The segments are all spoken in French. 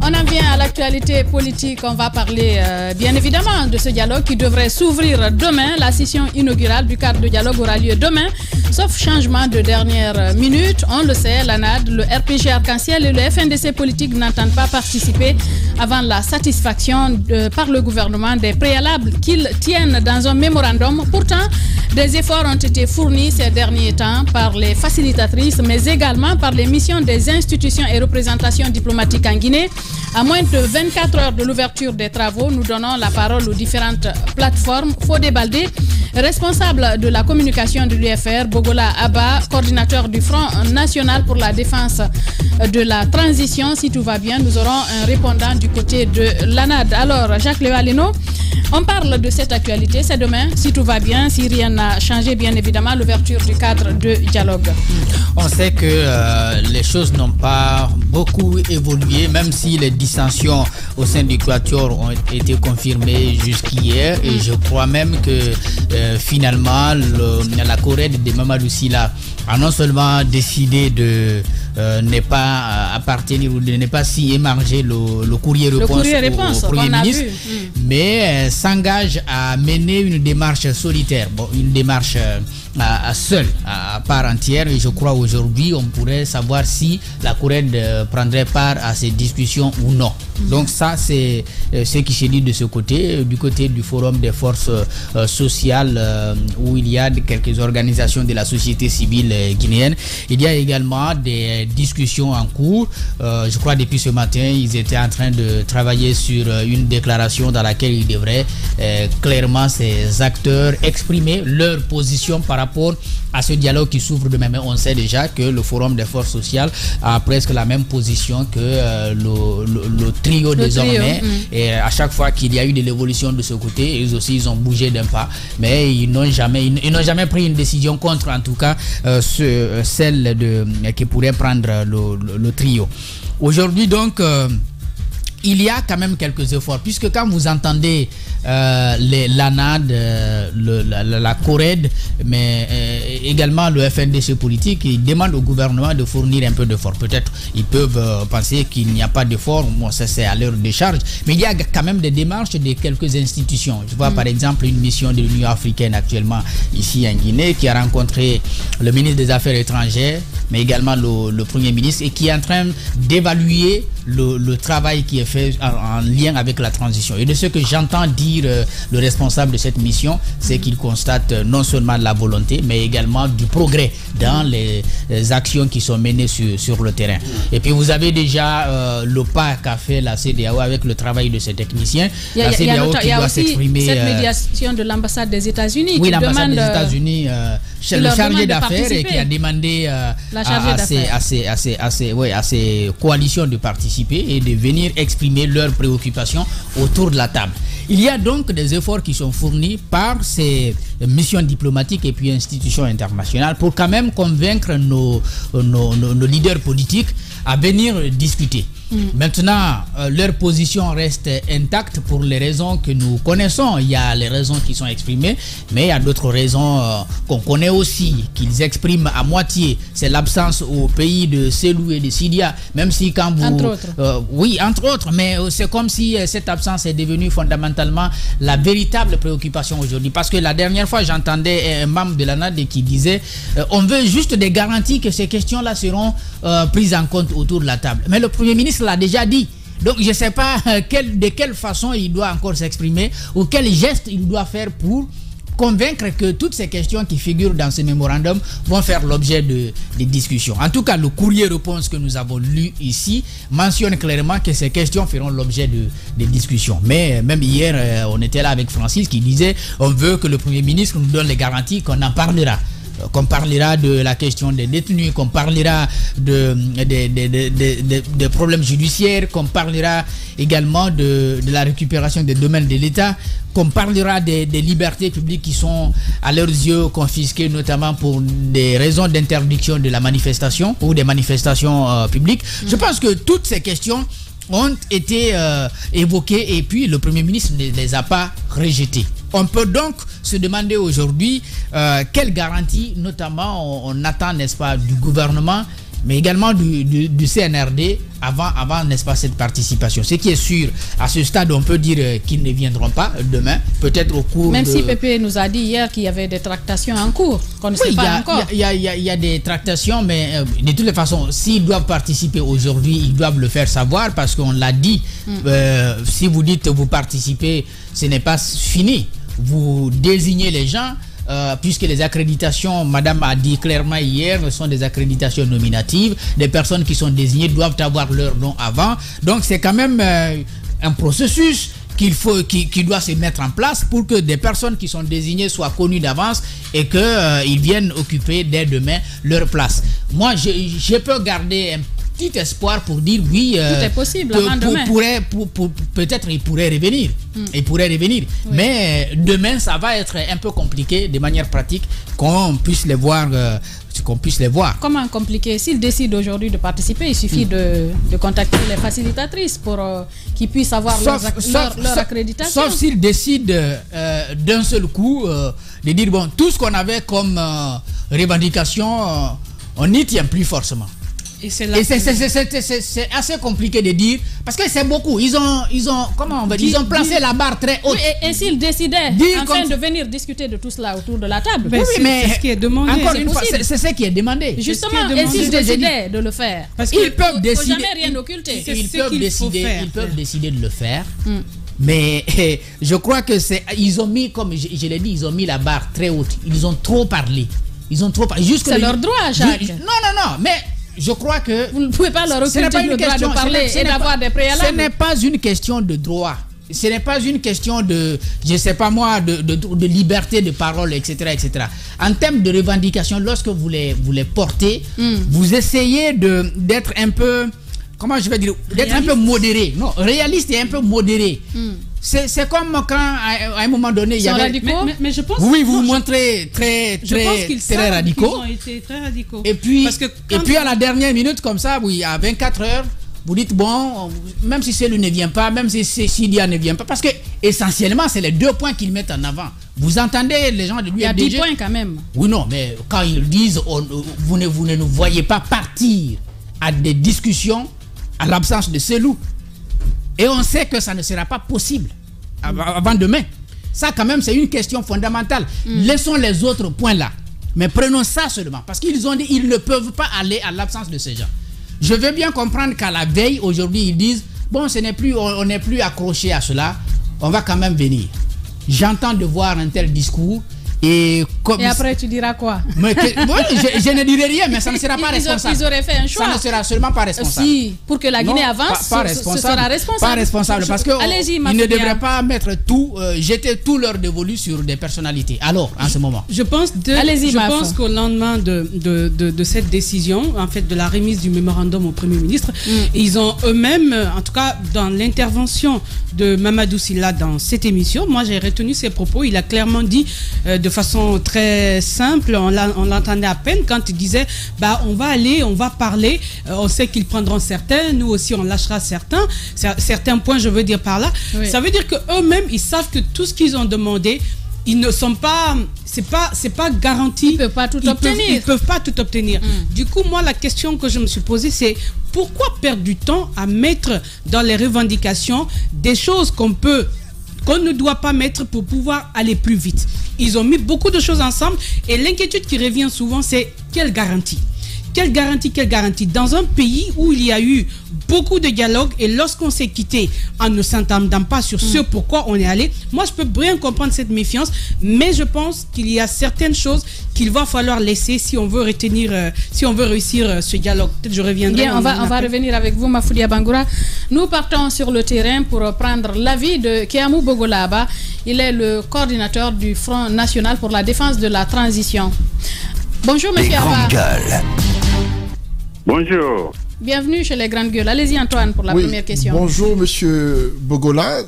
On en vient à l'actualité politique. On va parler bien évidemment de ce dialogue qui devrait s'ouvrir demain. La session inaugurale du cadre de dialogue aura lieu demain, sauf changement de dernière minute. On le sait, l'ANAD, le RPG Arc-en-Ciel et le FNDC politique n'entendent pas participer avant la satisfaction par le gouvernement des préalables qu'ils tiennent dans un mémorandum. Pourtant, des efforts ont été fournis ces derniers temps par les facilitatrices, mais également par les missions des institutions et représentations diplomatiques en Guinée. À moins de 24 heures de l'ouverture des travaux, nous donnons la parole aux différentes plateformes. Fodé Baldé, responsable de la communication de l'UFR, Bogola Abba, coordinateur du Front National pour la défense de la transition. Si tout va bien, nous aurons un répondant du côté de l'ANAD. Alors, Jacques Lévalino, on parle de cette actualité. C'est demain, si tout va bien, si rien n'a changé, bien évidemment, l'ouverture du cadre de dialogue. On sait que les choses n'ont pas beaucoup évolué, même si les dissensions au sein du Quatuor ont été confirmées jusqu'hier. Et je crois même que finalement, la Corée de Mamadou Sylla a non seulement décidé de ne pas appartenir ou de ne pas s'y émarger le courrier-réponse au Premier ministre, mais s'engage à mener une démarche solitaire, une démarche seule, à part entière. Et je crois aujourd'hui on pourrait savoir si la Corée prendrait part à ces discussions ou non. Donc ça c'est ce qui se dit de ce côté. Du côté du Forum des forces sociales où il y a quelques organisations de la société civile guinéenne, il y a également des discussions en cours. Je crois depuis ce matin ils étaient en train de travailler sur une déclaration dans laquelle ils devraient clairement, ces acteurs, exprimer leur position par rapport à ce dialogue qui s'ouvre demain. Mais on sait déjà que le Forum des forces sociales a presque la même position que le trio désormais. Et à chaque fois qu'il y a eu de l'évolution de ce côté, ils aussi ils ont bougé d'un pas, mais ils n'ont jamais pris une décision contre, en tout cas celle qui pourrait prendre le trio. Aujourd'hui donc il y a quand même quelques efforts, puisque quand vous entendez l'ANAD, la CORED, mais également le FNDC politique, ils demandent au gouvernement de fournir un peu d'efforts. Peut-être ils peuvent penser qu'il n'y a pas d'efforts, bon, ça c'est à leur décharge, mais il y a quand même des démarches de quelques institutions. Je vois par exemple une mission de l'Union africaine actuellement ici en Guinée qui a rencontré le ministre des Affaires étrangères, mais également le Premier ministre, et qui est en train d'évaluer le travail qui est fait en lien avec la transition. Et de ce que j'entends dire le responsable de cette mission, c'est qu'il constate non seulement la volonté, mais également du progrès dans les actions qui sont menées sur le terrain. Et puis vous avez déjà le pas qu'a fait la CEDEAO avec le travail de ses techniciens. La CEDEAO qui doit s'exprimer. Cette médiation de l'ambassade des États-Unis. Oui, l'ambassade des États-Unis, le chargé d'affaires, et qui a demandé à ces coalitions de participer et de venir exprimer leurs préoccupations autour de la table. Il y a donc des efforts qui sont fournis par ces missions diplomatiques et puis institutions internationales pour quand même convaincre nos leaders politiques à venir discuter. Maintenant, leur position reste intacte pour les raisons que nous connaissons. Il y a les raisons qui sont exprimées, mais il y a d'autres raisons qu'on connaît aussi, qu'ils expriment à moitié. C'est l'absence au pays de Selou et de Sidia, même si quand vous... Entre autres. Oui, entre autres, mais c'est comme si cette absence est devenue fondamentalement la véritable préoccupation aujourd'hui. Parce que la dernière fois, j'entendais un membre de l'ANAD qui disait on veut juste des garanties que ces questions-là seront prises en compte autour de la table. Mais le Premier ministre l'a déjà dit. Donc je ne sais pas de quelle façon il doit encore s'exprimer ou quel geste il doit faire pour convaincre que toutes ces questions qui figurent dans ce mémorandum vont faire l'objet de discussions. En tout cas, le courrier-réponse que nous avons lu ici mentionne clairement que ces questions feront l'objet de discussions. Mais même hier, on était là avec Francis qui disait on veut que le Premier ministre nous donne les garanties qu'on en parlera. Qu'on parlera de la question des détenus, qu'on parlera des problèmes judiciaires, qu'on parlera également de la récupération des domaines de l'État, qu'on parlera des libertés publiques qui sont à leurs yeux confisquées, notamment pour des raisons d'interdiction de la manifestation ou des manifestations publiques. Je pense que toutes ces questions ont été évoquées et puis le Premier ministre ne les a pas rejetées. On peut donc se demander aujourd'hui quelle garantie, notamment, on attend, n'est-ce pas, du gouvernement mais également du CNRD avant n'est-ce pas, cette participation. Ce qui est sûr, à ce stade, on peut dire qu'ils ne viendront pas demain, peut-être au cours Même si Pépé nous a dit hier qu'il y avait des tractations en cours, qu'on ne sait pas encore. Il y a des tractations, mais de toutes les façons, s'ils doivent participer aujourd'hui, ils doivent le faire savoir, parce qu'on l'a dit, si vous dites vous participez, ce n'est pas fini. Vous désignez les gens, puisque les accréditations, madame a dit clairement hier, sont des accréditations nominatives. Les personnes qui sont désignées doivent avoir leur nom avant. Donc c'est quand même un processus qui doit se mettre en place pour que des personnes qui sont désignées soient connues d'avance et qu'ils viennent occuper dès demain leur place. Moi, je peux garder un petit espoir pour dire oui, tout est possible avant demain. Peut-être il pourrait revenir. Il pourrait revenir. Oui. Mais demain, ça va être un peu compliqué de manière pratique qu'on puisse les voir. Comment compliqué? S'ils décident aujourd'hui de participer, il suffit de contacter les facilitatrices pour qu'ils puissent avoir leur accréditation. Sauf s'ils décident d'un seul coup de dire bon, tout ce qu'on avait comme revendication, on n'y tient plus forcément. Et c'est assez compliqué de dire, parce que c'est beaucoup. Ils ont placé la barre très haute. Oui, et s'ils décidaient de venir discuter de tout cela autour de la table. Oui, mais c'est ce qui est demandé. Encore une fois, c'est ce qui est demandé. Justement, et s'ils décidaient de le faire, parce qu'ils peuvent décider. Faut jamais rien occulter. Ils peuvent décider de le faire. Mais je crois que ils ont mis, comme je l'ai dit, ils ont mis la barre très haute. Ils ont trop parlé. C'est leur droit, Jacques. Non, mais je crois que vous ne pouvez pas leur occulter le droit de parler et d'avoir des préalables. Ce n'est pas une question de droit. Ce n'est pas une question de, je ne sais pas moi, de liberté de parole, etc., etc. En termes de revendication, lorsque vous les portez, vous essayez d'être un peu, comment je vais dire, d'être un peu modéré. Non, réaliste et un peu modéré. C'est comme quand, à un moment donné, il y avait... Mais je pense... Oui, vous montrez très radicaux. Ils ont été très radicaux. Et puis à la dernière minute, comme ça, oui, à 24 heures, vous dites, bon, même si celui ne vient pas, même si Sidia ne vient pas, parce que essentiellement, c'est les 2 points qu'ils mettent en avant. Vous entendez les gens de l'UFDG? Il y a 10 points quand même. Oui, non, mais quand ils disent, vous ne nous voyez pas partir à des discussions à l'absence de Selou. Et on sait que ça ne sera pas possible avant demain. Ça, quand même, c'est une question fondamentale. Laissons les autres points là. Mais prenons ça seulement. Parce qu'ils ont dit qu'ils ne peuvent pas aller à l'absence de ces gens. Je veux bien comprendre qu'à la veille, aujourd'hui, ils disent bon, on n'est plus accroché à cela. On va quand même venir. J'entends de voir un tel discours. Et après, tu diras quoi? Je ne dirai rien, mais ça ne sera pas responsable. Ils auraient fait un choix. Ça ne sera seulement pas responsable. Si, pour que la Guinée avance, ce sera responsable. Pas responsable, parce qu'ils ne devraient pas mettre jeter tout leur dévolu sur des personnalités. Alors, en ce moment. Je pense qu'au lendemain de cette décision, en fait, de la remise du mémorandum au Premier ministre, ils ont eux-mêmes, en tout cas, dans l'intervention de Mamadou Sylla dans cette émission, moi j'ai retenu ses propos. Il a clairement dit de façon très simple, on l'entendait à peine quand il disait on va aller, on va parler, on sait qu'ils prendront certains, nous aussi on lâchera certains points, je veux dire par là. Oui. Ça veut dire qu'eux-mêmes ils savent que tout ce qu'ils ont demandé, ils ne sont pas, c'est pas garanti. Ils peuvent pas tout obtenir. Ils peuvent pas tout obtenir. Du coup, moi, la question que je me suis posée, c'est pourquoi perdre du temps à mettre dans les revendications des choses qu'on ne doit pas mettre pour pouvoir aller plus vite. Ils ont mis beaucoup de choses ensemble et l'inquiétude qui revient souvent, c'est quelle garantie? Quelle garantie? Dans un pays où il y a eu beaucoup de dialogues et lorsqu'on s'est quitté en ne s'entendant pas sur ce pourquoi on est allé, moi je peux bien comprendre cette méfiance, mais je pense qu'il y a certaines choses qu'il va falloir laisser si on veut réussir ce dialogue. Peut-être je reviendrai. Bien, on va revenir avec vous, Mafoudia Bangoura. Nous partons sur le terrain pour prendre l'avis de Kéamou Bogolaba. Il est le coordinateur du Front National pour la défense de la transition. Bonjour, monsieur Abba. Bonjour. Bienvenue chez les Grandes Gueules. Allez-y, Antoine, pour la première question. Bonjour, monsieur Bogola.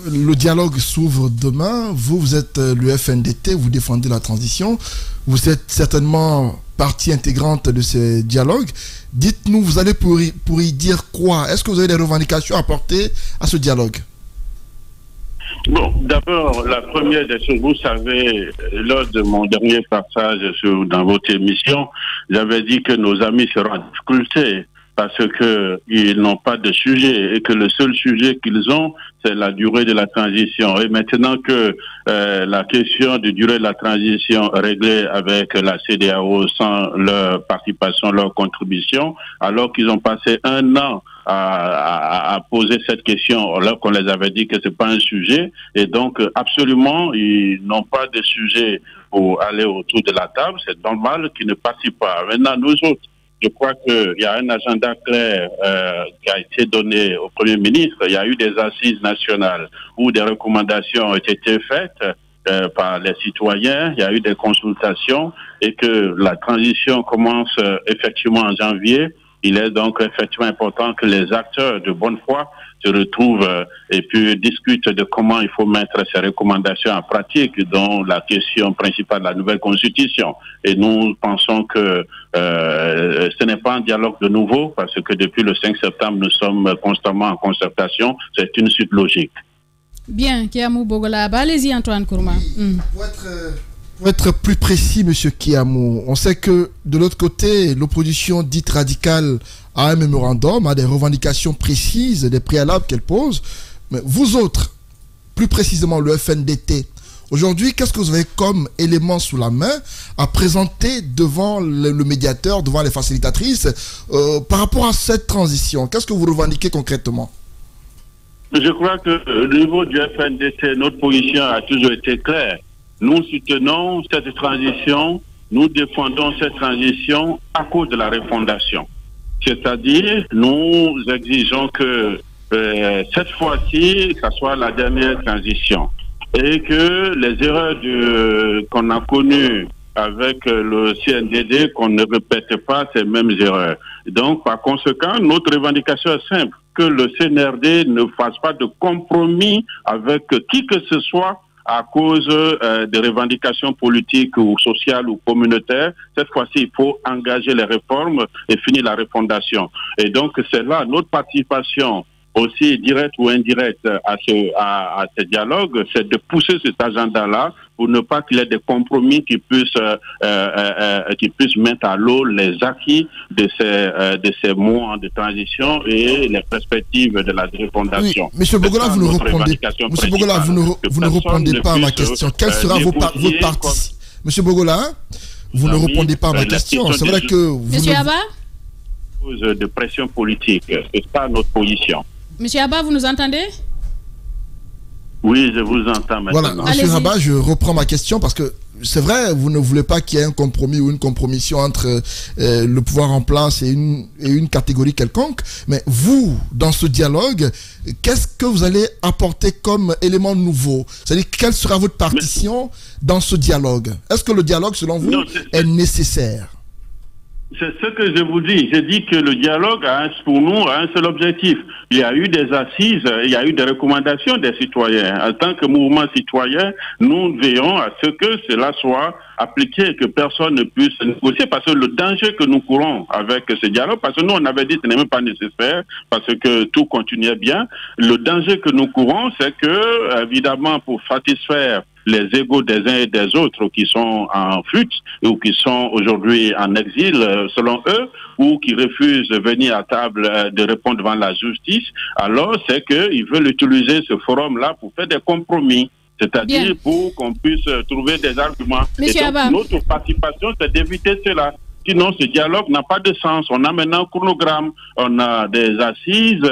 Le dialogue s'ouvre demain. Vous êtes le FNDT, vous défendez la transition. Vous êtes certainement partie intégrante de ces dialogues. Dites-nous, vous allez pour y dire quoi? Est-ce que vous avez des revendications à apporter à ce dialogue? Bon, d'abord, la première des choses, vous savez, lors de mon dernier passage dans votre émission, j'avais dit que nos amis seront en difficulté parce qu'ils n'ont pas de sujet et que le seul sujet qu'ils ont, c'est la durée de la transition. Et maintenant que la question de durée de la transition est réglée avec la CEDEAO sans leur participation, leur contribution, alors qu'ils ont passé un an à poser cette question alors qu'on les avait dit que c'est pas un sujet, et donc absolument ils n'ont pas de sujet pour aller autour de la table. C'est normal qu'ils ne participent pas. Maintenant, nous autres, je crois qu'il y a un agenda clair qui a été donné au Premier ministre. Il y a eu des assises nationales où des recommandations ont été faites par les citoyens. Il y a eu des consultations et que la transition commence effectivement en janvier. Il est donc effectivement important que les acteurs de bonne foi se retrouvent et puis discutent de comment il faut mettre ces recommandations en pratique, dont la question principale de la nouvelle constitution. Et nous pensons que ce n'est pas un dialogue de nouveau, parce que depuis le 5 septembre, nous sommes constamment en concertation. C'est une suite logique. Bien, Kiamou Bogola. Allez-y, Antoine Kourma. Pour être plus précis, M. Kiamou, on sait que de l'autre côté, l'opposition dite radicale a un mémorandum, a des revendications précises, des préalables qu'elle pose. Mais vous autres, plus précisément le FNDT, aujourd'hui, qu'est-ce que vous avez comme élément sous la main à présenter devant le médiateur, devant les facilitatrices, par rapport à cette transition? Qu'est-ce que vous revendiquez concrètement? Je crois que au niveau du FNDT, notre position a toujours été claire. Nous soutenons cette transition, nous défendons cette transition à cause de la refondation. C'est-à-dire, nous exigeons que cette fois-ci, ça soit la dernière transition. Et que les erreurs qu'on a connues avec le CNDD, qu'on ne répète pas ces mêmes erreurs. Donc, par conséquent, notre revendication est simple, que le CNRD ne fasse pas de compromis avec qui que ce soit à cause des revendications politiques ou sociales ou communautaires. Cette fois-ci, il faut engager les réformes et finir la refondation. Et donc, c'est là notre participation, aussi directe ou indirecte, à ce dialogue, c'est de pousser cet agenda-là pour ne pas qu'il y ait des compromis qui puissent mettre à l'eau les acquis de ces mois de transition et les perspectives de la refondation. Oui, M. Bogola, vous ne répondez pas à ma question. Quelle sera votre partie? M. Bogola, vous ne répondez pas à ma question. C'est vrai que vous... M. Abba, de pression politique, c'est pas notre position. Monsieur Abba, vous nous entendez? Oui, je vous entends maintenant. Voilà, Monsieur Abba, je reprends ma question parce que c'est vrai, vous ne voulez pas qu'il y ait un compromis ou une compromission entre le pouvoir en place et une catégorie quelconque. Mais vous, dans ce dialogue, qu'est-ce que vous allez apporter comme élément nouveau? C'est-à-dire, quelle sera votre partition dans ce dialogue? Est-ce que le dialogue, selon vous, est nécessaire? C'est ce que je vous dis. Je dis que le dialogue, pour nous, a un seul objectif. Il y a eu des assises, il y a eu des recommandations des citoyens. En tant que mouvement citoyen, nous veillons à ce que cela soit appliqué et que personne ne puisse négocier, parce que le danger que nous courons avec ce dialogue, parce que nous on avait dit que ce n'est même pas nécessaire, parce que tout continuait bien, le danger que nous courons, c'est que, évidemment, pour satisfaire les égos des uns et des autres qui sont en fuite ou qui sont aujourd'hui en exil, selon eux, ou qui refusent de venir à table de répondre devant la justice, alors c'est qu'ils veulent utiliser ce forum-là pour faire des compromis. C'est-à-dire pour qu'on puisse trouver des arguments. Monsieur et donc, Abba, notre participation, c'est d'éviter cela. Sinon, ce dialogue n'a pas de sens. On a maintenant un chronogramme, on a des assises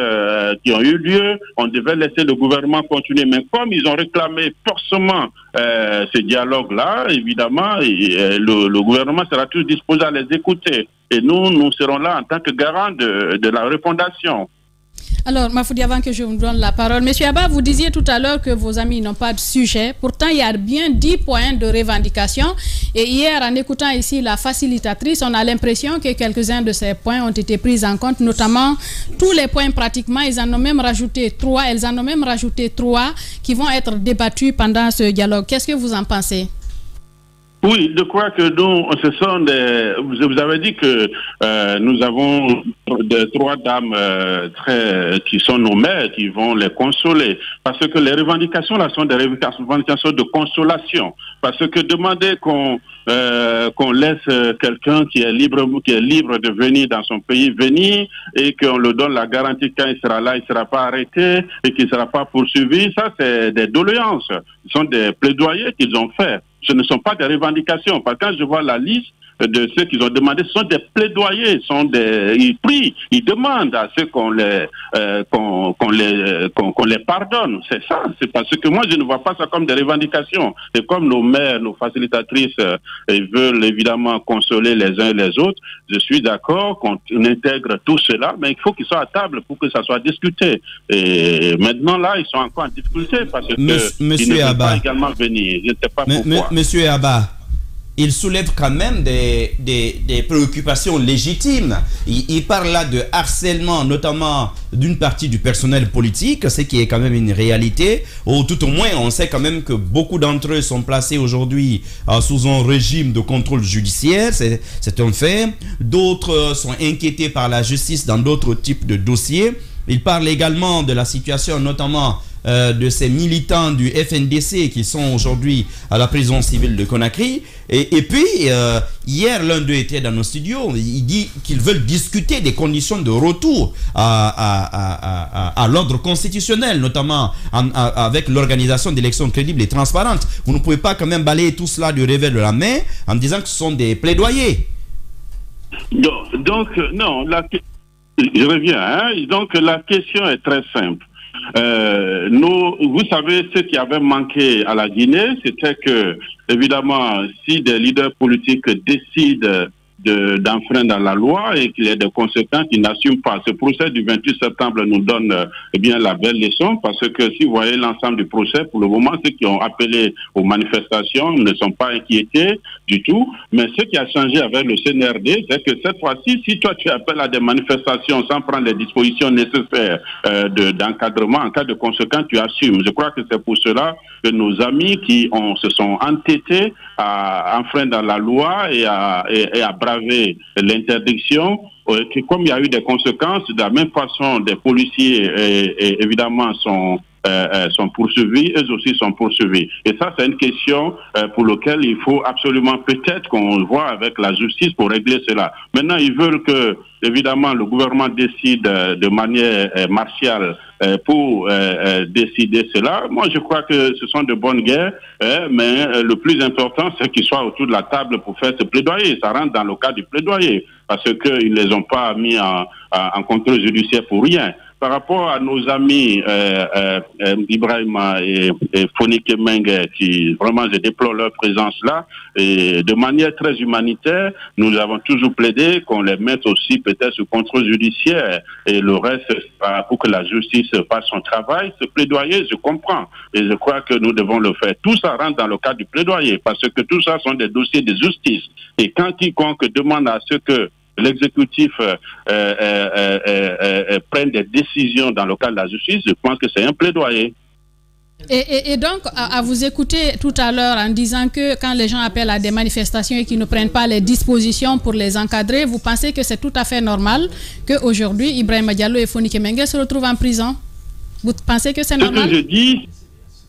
qui ont eu lieu, on devait laisser le gouvernement continuer. Mais comme ils ont réclamé forcément ce dialogue-là, évidemment, le gouvernement sera toujours disposé à les écouter. Et nous serons là en tant que garants de la refondation. Alors, Mafoudi, avant que je vous donne la parole, Monsieur Abba, vous disiez tout à l'heure que vos amis n'ont pas de sujet. Pourtant, il y a bien 10 points de revendication. Et hier, en écoutant ici la facilitatrice, on a l'impression que quelques-uns de ces points ont été pris en compte, notamment tous les points pratiquement. Elles en ont même rajouté 3 qui vont être débattus pendant ce dialogue. Qu'est-ce que vous en pensez? Oui, je crois que nous, ce sont des... Vous avez dit que nous avons trois dames qui sont nos mères, qui vont les consoler. Parce que les revendications, là, sont des revendications de consolation. Parce que demander qu'on laisse quelqu'un qui est libre de venir dans son pays venir et qu'on lui donne la garantie quand il sera là, il ne sera pas arrêté et qu'il ne sera pas poursuivi, ça, c'est des doléances. Ce sont des plaidoyers qu'ils ont faits. Ce ne sont pas des revendications. Parce que quand je vois la liste de ceux qu'ils ont demandé, ce sont des plaidoyers, ils prient, ils demandent à ceux qu'on les pardonne. C'est ça. C'est parce que moi, je ne vois pas ça comme des revendications. Et comme nos mères, nos facilitatrices veulent évidemment consoler les uns et les autres, je suis d'accord qu'on intègre tout cela, mais il faut qu'ils soient à table pour que ça soit discuté. Et maintenant, là, ils sont encore en difficulté parce que ils ne veulent pas également venir. Je ne sais pas pourquoi. Monsieur Abba, il soulève quand même des préoccupations légitimes. Il parle là de harcèlement, notamment d'une partie du personnel politique, ce qui est quand même une réalité. Ou tout au moins, on sait quand même que beaucoup d'entre eux sont placés aujourd'hui sous un régime de contrôle judiciaire. C'est un fait. D'autres sont inquiétés par la justice dans d'autres types de dossiers. Il parle également de la situation, notamment de ces militants du FNDC qui sont aujourd'hui à la prison civile de Conakry. Et puis, hier, l'un d'eux était dans nos studios. Il dit qu'ils veulent discuter des conditions de retour à l'ordre constitutionnel, notamment avec l'organisation d'élections crédibles et transparentes. Vous ne pouvez pas quand même balayer tout cela du revers de la main en disant que ce sont des plaidoyers. Donc non, je reviens. Hein? Donc, la question est très simple. Vous savez, ce qui avait manqué à la Guinée, c'était que, évidemment, si des leaders politiques décident d'enfreindre la loi et qu'il y ait des conséquences, ils n'assument pas. Ce procès du 28 septembre nous donne bien la belle leçon parce que si vous voyez l'ensemble du procès, pour le moment, ceux qui ont appelé aux manifestations ne sont pas inquiétés du tout. Mais ce qui a changé avec le CNRD, c'est que cette fois-ci, si toi tu appelles à des manifestations sans prendre les dispositions nécessaires d'encadrement, en cas de conséquences, tu assumes. Je crois que c'est pour cela que nos amis qui se sont entêtés à enfreindre la loi et à braver l'interdiction, comme il y a eu des conséquences, de la même façon, des policiers évidemment sont poursuivis, eux aussi sont poursuivis. Et ça, c'est une question pour laquelle il faut absolument peut-être qu'on voit avec la justice pour régler cela. Maintenant, ils veulent que, évidemment, le gouvernement décide de manière martiale pour décider cela. Moi, je crois que ce sont de bonnes guerres, mais le plus important, c'est qu'ils soient autour de la table pour faire ce plaidoyer. Ça rentre dans le cas du plaidoyer, parce qu'ils ne les ont pas mis en contrôle judiciaire pour rien. Par rapport à nos amis Ibrahima et Fonike Mengue, qui vraiment je déplore leur présence là, et de manière très humanitaire, nous avons toujours plaidé qu'on les mette aussi peut-être sous contrôle judiciaire et le reste pour que la justice fasse son travail. Ce plaidoyer, je comprends et je crois que nous devons le faire. Tout ça rentre dans le cadre du plaidoyer parce que tout ça sont des dossiers de justice et quand quiconque demande à ce que l'exécutif prenne des décisions dans le cadre de la justice, je pense que c'est un plaidoyer. Et donc, à vous écouter tout à l'heure en disant que quand les gens appellent à des manifestations et qu'ils ne prennent pas les dispositions pour les encadrer, vous pensez que c'est tout à fait normal qu'aujourd'hui, Ibrahima Diallo et Fonike Mengue se retrouvent en prison? Vous pensez que c'est normal?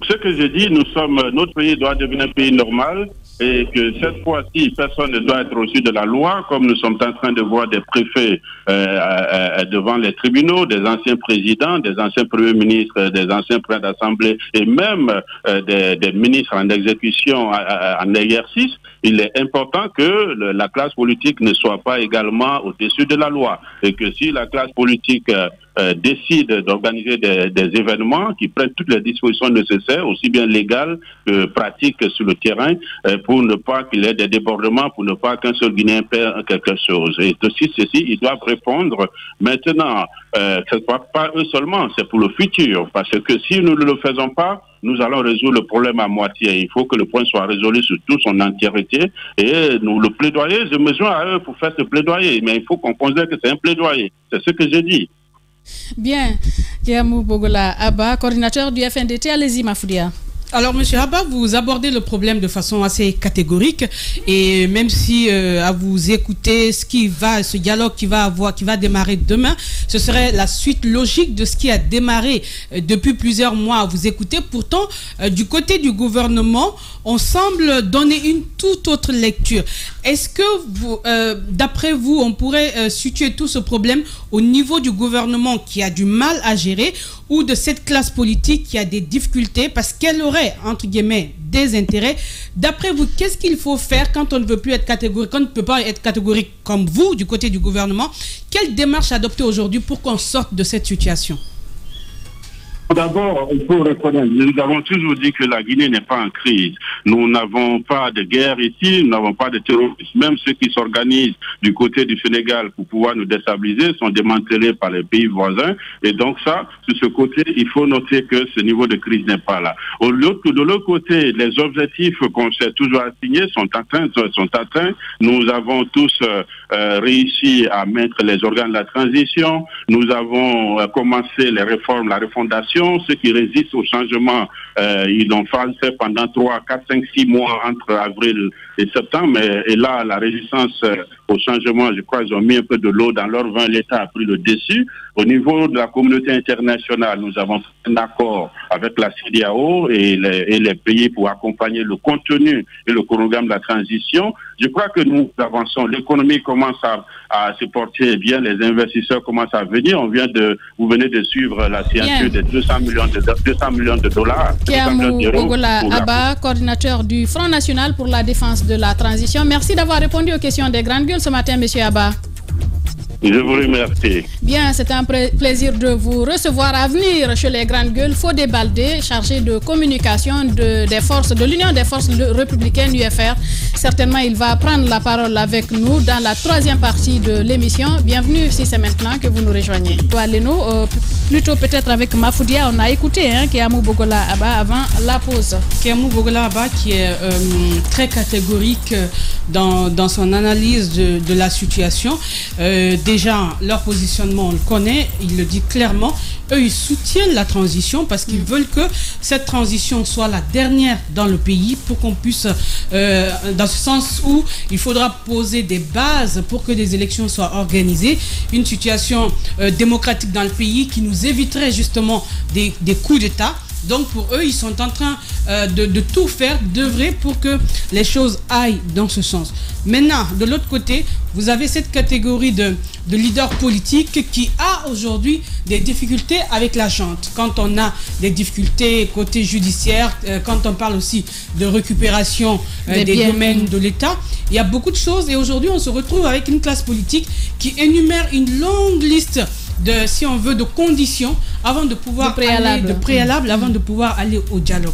Ce que je dis, notre pays doit devenir un pays normal et que cette fois-ci, personne ne doit être au-dessus de la loi, comme nous sommes en train de voir des préfets devant les tribunaux, des anciens présidents, des anciens premiers ministres, des anciens présidents d'assemblée et même des ministres en exécution, en exercice. Il est important que la classe politique ne soit pas également au-dessus de la loi et que si la classe politique décide d'organiser des événements qui prennent toutes les dispositions nécessaires, aussi bien légales que pratiques sur le terrain, pour ne pas qu'il y ait des débordements, pour ne pas qu'un seul Guinéen perde quelque chose. Et aussi ceci, ils doivent répondre maintenant. Ce n'est pas eux seulement, c'est pour le futur. Parce que si nous ne le faisons pas, nous allons résoudre le problème à moitié. Il faut que le point soit résolu sur toute son entièreté. Et nous, le plaidoyer, je me joins à eux pour faire ce plaidoyer. Mais il faut qu'on considère que c'est un plaidoyer. C'est ce que j'ai dit. Bien. Guillermo Bogola Abba, coordinateur du FNDT, allez-y Mafoudia. Alors, M. Abba, vous abordez le problème de façon assez catégorique et même si à vous écouter ce dialogue qui va démarrer demain, ce serait la suite logique de ce qui a démarré depuis plusieurs mois à vous écouter. Pourtant, du côté du gouvernement, on semble donner une toute autre lecture. Est-ce que d'après vous, on pourrait situer tout ce problème au niveau du gouvernement qui a du mal à gérer ou de cette classe politique qui a des difficultés parce qu'elle aurait, entre guillemets, des intérêts? D'après vous, qu'est-ce qu'il faut faire quand on ne veut plus être catégorique, quand on ne peut pas être catégorique comme vous du côté du gouvernement? Quelle démarche adopter aujourd'hui pour qu'on sorte de cette situation? D'abord, il faut reconnaître, nous avons toujours dit que la Guinée n'est pas en crise. Nous n'avons pas de guerre ici, nous n'avons pas de terrorisme. Même ceux qui s'organisent du côté du Sénégal pour pouvoir nous déstabiliser sont démantelés par les pays voisins. Et donc ça, sur ce côté, il faut noter que ce niveau de crise n'est pas là. De l'autre côté, les objectifs qu'on s'est toujours assignés sont atteints. Nous avons tous réussi à mettre les organes de la transition. Nous avons commencé les réformes, la refondation. Ceux qui résistent au changement, ils l'ont fait pendant 3, 4, 5, 6 mois entre avril et septembre. Et là, la résistance au changement, je crois qu'ils ont mis un peu de l'eau dans leur vin. L'État a pris le dessus. Au niveau de la communauté internationale, nous avons fait un accord avec la CEDEAO et les pays pour accompagner le contenu et le programme de la transition. Je crois que nous avançons. L'économie commence à se porter bien. Les investisseurs commencent à venir. Vous venez de suivre la signature de 200 millions de dollars. Kéamou Bogola Abba, coordinateur du Front National pour la défense de la transition. Merci d'avoir répondu aux questions des grandes gueules ce matin, M. Abba. Je vous remercie. Bien, c'est un plaisir de vous recevoir à venir chez les grandes gueules. Fodé Baldé, chargé de communication de l'Union des forces républicaines UFR. Certainement, il va prendre la parole avec nous dans la troisième partie de l'émission. Bienvenue si c'est maintenant que vous nous rejoignez. Toi, Leno, plutôt peut-être avec Mafoudia, on a écouté Kéamou Bogola Abba avant la pause. Kéamou Bogola Abba qui est très catégorique dans son analyse de la situation. Déjà, leur positionnement, on le connaît, il le dit clairement. Eux, ils soutiennent la transition parce qu'ils veulent que cette transition soit la dernière dans le pays pour qu'on puisse, dans ce sens où il faudra poser des bases pour que des élections soient organisées, une situation démocratique dans le pays qui nous éviterait justement des coups d'État. Donc pour eux, ils sont en train de tout faire, d'œuvrer pour que les choses aillent dans ce sens. Maintenant, de l'autre côté, vous avez cette catégorie de leaders politiques qui a aujourd'hui des difficultés avec la junte. Quand on a des difficultés côté judiciaire, quand on parle aussi de récupération des domaines de l'État, il y a beaucoup de choses. Et aujourd'hui, on se retrouve avec une classe politique qui énumère une longue liste si on veut, de conditions avant de pouvoir préalables avant de pouvoir aller au dialogue.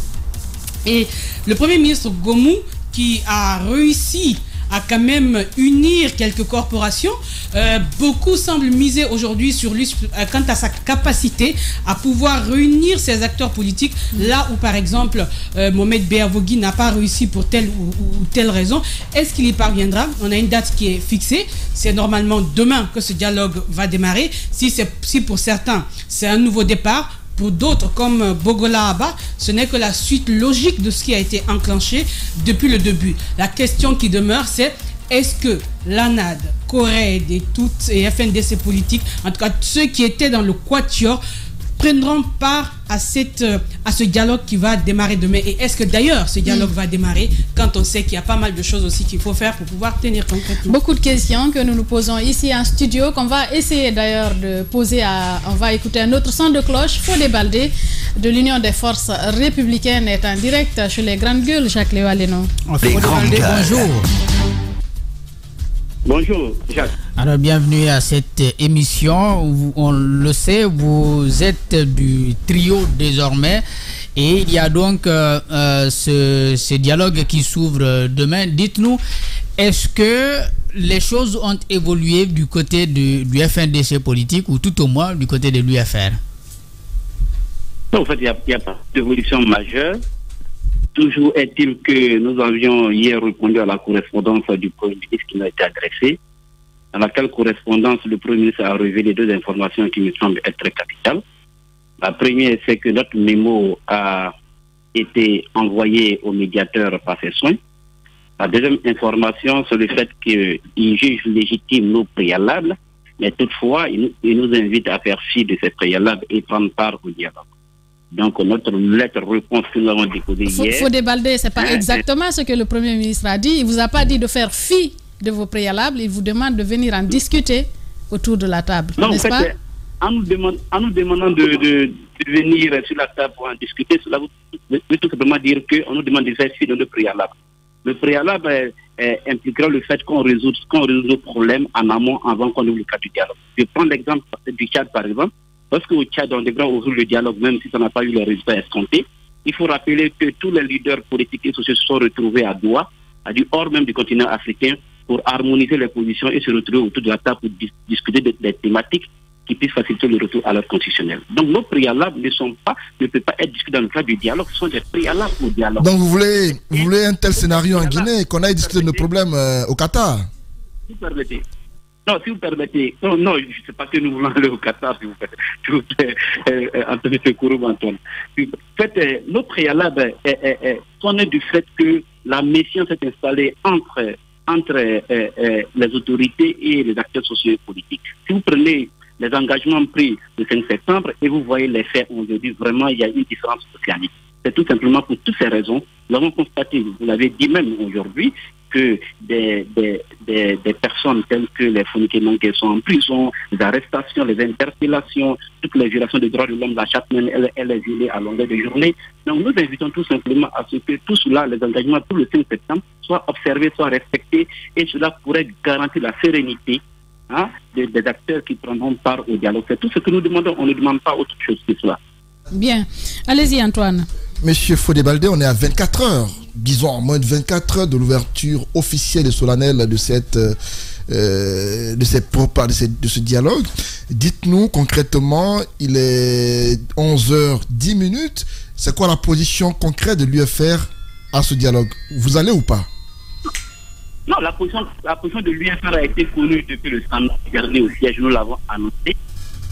Et le Premier ministre Gomou, qui a réussi à quand même unir quelques corporations, beaucoup semblent miser aujourd'hui sur lui quant à sa capacité à pouvoir réunir ces acteurs politiques, là où par exemple Mohamed Beavogui n'a pas réussi pour telle ou telle raison. Est-ce qu'il y parviendra? On a une date qui est fixée, c'est normalement demain que ce dialogue va démarrer. Si pour certains c'est un nouveau départ, pour d'autres, comme Bogola Abba, ce n'est que la suite logique de ce qui a été enclenché depuis le début. La question qui demeure, c'est est-ce que l'ANAD, Corée et FNDC politique, en tout cas ceux qui étaient dans le quatuor, prendront part à ce dialogue qui va démarrer demain? Et est-ce que d'ailleurs ce dialogue va démarrer quand on sait qu'il y a pas mal de choses aussi qu'il faut faire pour pouvoir tenir concrètement? Beaucoup de questions que nous nous posons ici en studio, qu'on va essayer d'ailleurs de poser on va écouter un autre son de cloche. Fodé Baldé de l'Union des forces républicaines est en direct chez les grandes gueules. Jacques Léo Aleno. Fodé Baldé, bonjour. Bonjour, Jacques. Alors, bienvenue à cette émission. On le sait, vous êtes du trio désormais. Et il y a donc ce dialogue qui s'ouvre demain. Dites-nous, est-ce que les choses ont évolué du côté du FNDC politique ou tout au moins du côté de l'UFR? En fait, il n'y a pas d'évolution majeure. Toujours est-il que nous avions hier répondu à la correspondance du Premier ministre qui nous a été adressée. Dans laquelle correspondance, le Premier ministre a révélé deux informations qui me semblent être très capitales. La première, c'est que notre mémo a été envoyé au médiateur par ses soins. La deuxième information, c'est le fait qu'il juge légitime nos préalables, mais toutefois, il nous invite à faire fi de ces préalables et prendre part au dialogue. Donc, notre lettre-réponse que nous avons déposée hier... Fodé Baldé, ce n'est pas exactement ce que le Premier ministre a dit. Il ne vous a pas dit de faire fi de vos préalables. Il vous demande de venir en discuter autour de la table, n'est-ce pas? En nous demandant de venir sur la table pour en discuter, cela veut tout simplement dire qu'on nous demande de faire fi de nos préalables. Le préalable impliquera le fait qu'on résout le problème en amont avant qu'on ouvre le cadre du dialogue. Je prends l'exemple du Tchad, par exemple. Parce qu'au Tchad, on devrait ouvrir le dialogue, même si ça n'a pas eu les résultats escomptés. Il faut rappeler que tous les leaders politiques et sociaux se sont retrouvés à Doha, hors même du continent africain, pour harmoniser les positions et se retrouver autour de la table pour discuter des thématiques qui puissent faciliter le retour à l'ordre constitutionnel. Donc nos préalables ne peuvent pas être discutés dans le cadre du dialogue, ce sont des préalables au dialogue. Donc vous voulez un tel scénario en Guinée, qu'on aille discuter de nos problèmes au Qatar? Si vous permettez. Non, si vous permettez. Non, je ne sais pas que nous voulons aller au Qatar, s'il vous plaît, Anthony Sekouroub, Antoine. En fait, nos préalables sont nés du fait que la méfiance s'est installée entre les autorités et les acteurs sociaux et politiques. Si vous prenez les engagements pris le 5 septembre et vous voyez les faits aujourd'hui, vraiment, il y a une différence océanique. C'est tout simplement pour toutes ces raisons. Nous avons constaté, vous l'avez dit même aujourd'hui, que des personnes telles que les Fonikè Menke sont en prison, les arrestations, les interpellations, toutes les violations des droits de l'homme, la charte même, elle est violée à longueur de journée. Donc nous invitons tout simplement à ce que tout cela, les engagements pour le 5 septembre, soient observés, soient respectés, et cela pourrait garantir la sérénité des acteurs qui prendront part au dialogue. C'est tout ce que nous demandons, on ne demande pas autre chose que cela. Bien. Allez-y, Antoine. Monsieur Fodé Baldé, on est à 24 heures, disons en moins de 24 heures de l'ouverture officielle et solennelle de ce dialogue. Dites-nous concrètement, il est 11h10. C'est quoi la position concrète de l'UFR à ce dialogue? Vous allez ou pas? Non, la position de l'UFR a été connue depuis le samedi dernier au siège. Nous l'avons annoncé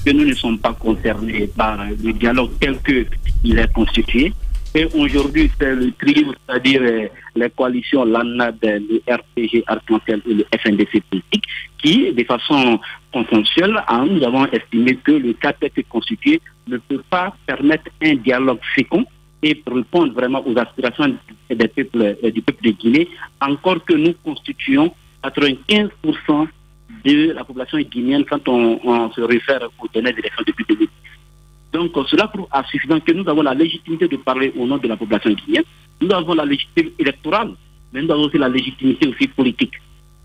que nous ne sommes pas concernés par le dialogue tel qu'il est constitué. Et aujourd'hui, c'est le trio, c'est-à-dire les coalitions, l'ANAD, le RPG, Arc-en-Ciel et le FNDC politique, qui, de façon consensuelle, nous avons estimé que le cas tel que constitué ne peut pas permettre un dialogue fécond et répondre vraiment aux aspirations du peuple de Guinée, encore que nous constituons 95% de la population guinéenne quand on se réfère aux dernières élections depuis 2010. Donc cela prouve à suffisant que nous avons la légitimité de parler au nom de la population guinéenne. Nous avons la légitimité électorale, mais nous avons aussi la légitimité aussi politique.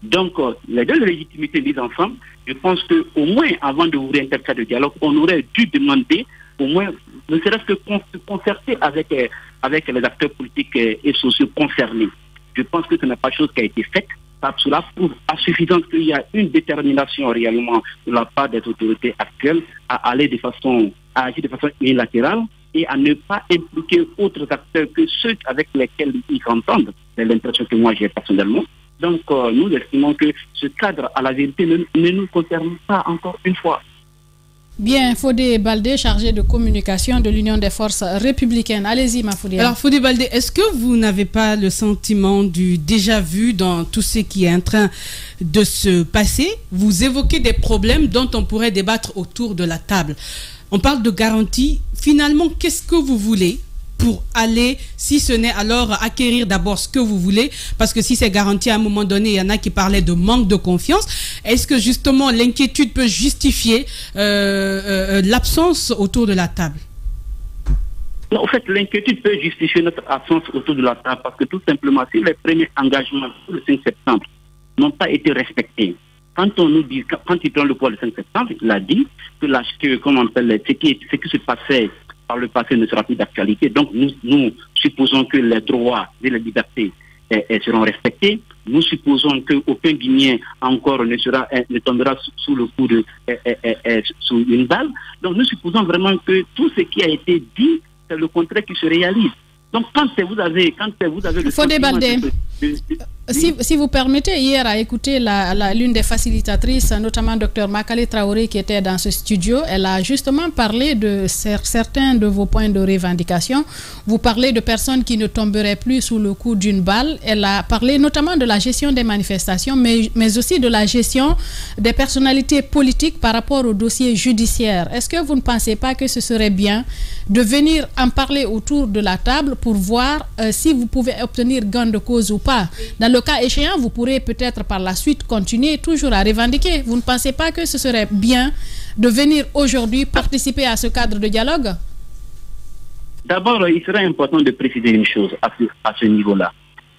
Donc les deux légitimités mises ensemble, je pense qu'au moins avant d'ouvrir un tel cas de dialogue, on aurait dû demander au moins, ne serait-ce que se concerter avec les acteurs politiques et sociaux concernés. Je pense que ce n'est pas chose qui a été faite. Cela prouve à suffisance qu'il y a une détermination réellement de la part des autorités actuelles à agir de façon unilatérale et à ne pas impliquer autres acteurs que ceux avec lesquels ils s'entendent. C'est l'impression que moi j'ai personnellement. Donc nous estimons que ce cadre, à la vérité, ne nous concerne pas encore une fois. Bien, Fodé Baldé, chargé de communication de l'Union des forces républicaines. Allez-y, ma Fodé. Alors, Fodé Baldé, est-ce que vous n'avez pas le sentiment du déjà-vu dans tout ce qui est en train de se passer? Vous évoquez des problèmes dont on pourrait débattre autour de la table. On parle de garantie. Finalement, qu'est-ce que vous voulez pour aller, si ce n'est alors acquérir d'abord ce que vous voulez, parce que si c'est garanti à un moment donné, il y en a qui parlaient de manque de confiance. Est-ce que justement l'inquiétude peut justifier l'absence autour de la table? En fait, l'inquiétude peut justifier notre absence autour de la table, parce que tout simplement, si les premiers engagements pour le 5 septembre n'ont pas été respectés, quand il prend le pouvoir le 5 septembre, il a dit que ce qui se passait par le passé ne sera plus d'actualité. Donc nous supposons que les droits et les libertés seront respectés. Nous supposons qu'aucun Guinéen encore ne tombera sous le coup sous une balle. Donc nous supposons vraiment que tout ce qui a été dit, c'est le contraire qui se réalise. Donc quand vous avez le Fodé Baldé, Si vous permettez, hier à écouter l'une des facilitatrices, notamment Dr Makale Traoré qui était dans ce studio, elle a justement parlé de certains de vos points de revendication. Vous parlez de personnes qui ne tomberaient plus sous le coup d'une balle. Elle a parlé notamment de la gestion des manifestations, mais aussi de la gestion des personnalités politiques par rapport au dossier judiciaire. Est-ce que vous ne pensez pas que ce serait bien de venir en parler autour de la table pour voir si vous pouvez obtenir gain de cause ou pas? Dans le cas échéant, vous pourrez peut-être par la suite continuer toujours à revendiquer. Vous ne pensez pas que ce serait bien de venir aujourd'hui participer à ce cadre de dialogue? D'abord, il serait important de préciser une chose à ce niveau-là.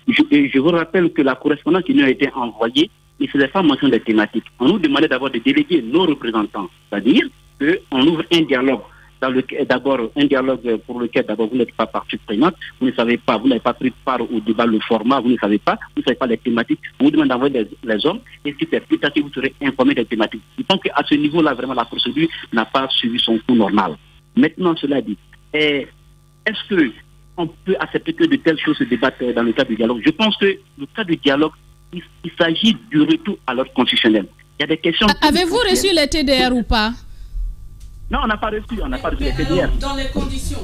Je vous rappelle que la correspondance qui nous a été envoyée, il ne faisait pas mention des thématiques. On nous demandait d'abord de déléguer nos représentants, c'est-à-dire qu'on ouvre un dialogue. D'abord, un dialogue pour lequel d'abord vous n'êtes pas partie prenante, vous ne savez pas, vous n'avez pas pris part au débat, le format, vous ne savez pas les thématiques. On vous demande d'envoyer les hommes, et si c'est plus tard que vous serez informé des thématiques. Je pense qu'à ce niveau-là, vraiment, la procédure n'a pas suivi son cours normal. Maintenant, cela dit, est-ce qu'on peut accepter que de telles choses se débattent dans le cadre du dialogue? Je pense que le cadre du dialogue, il s'agit du retour à l'ordre constitutionnel. Il y a des questions. Avez-vous reçu les TDR ou pas? Non, on n'a pas reçu les TDR. Dans les conditions,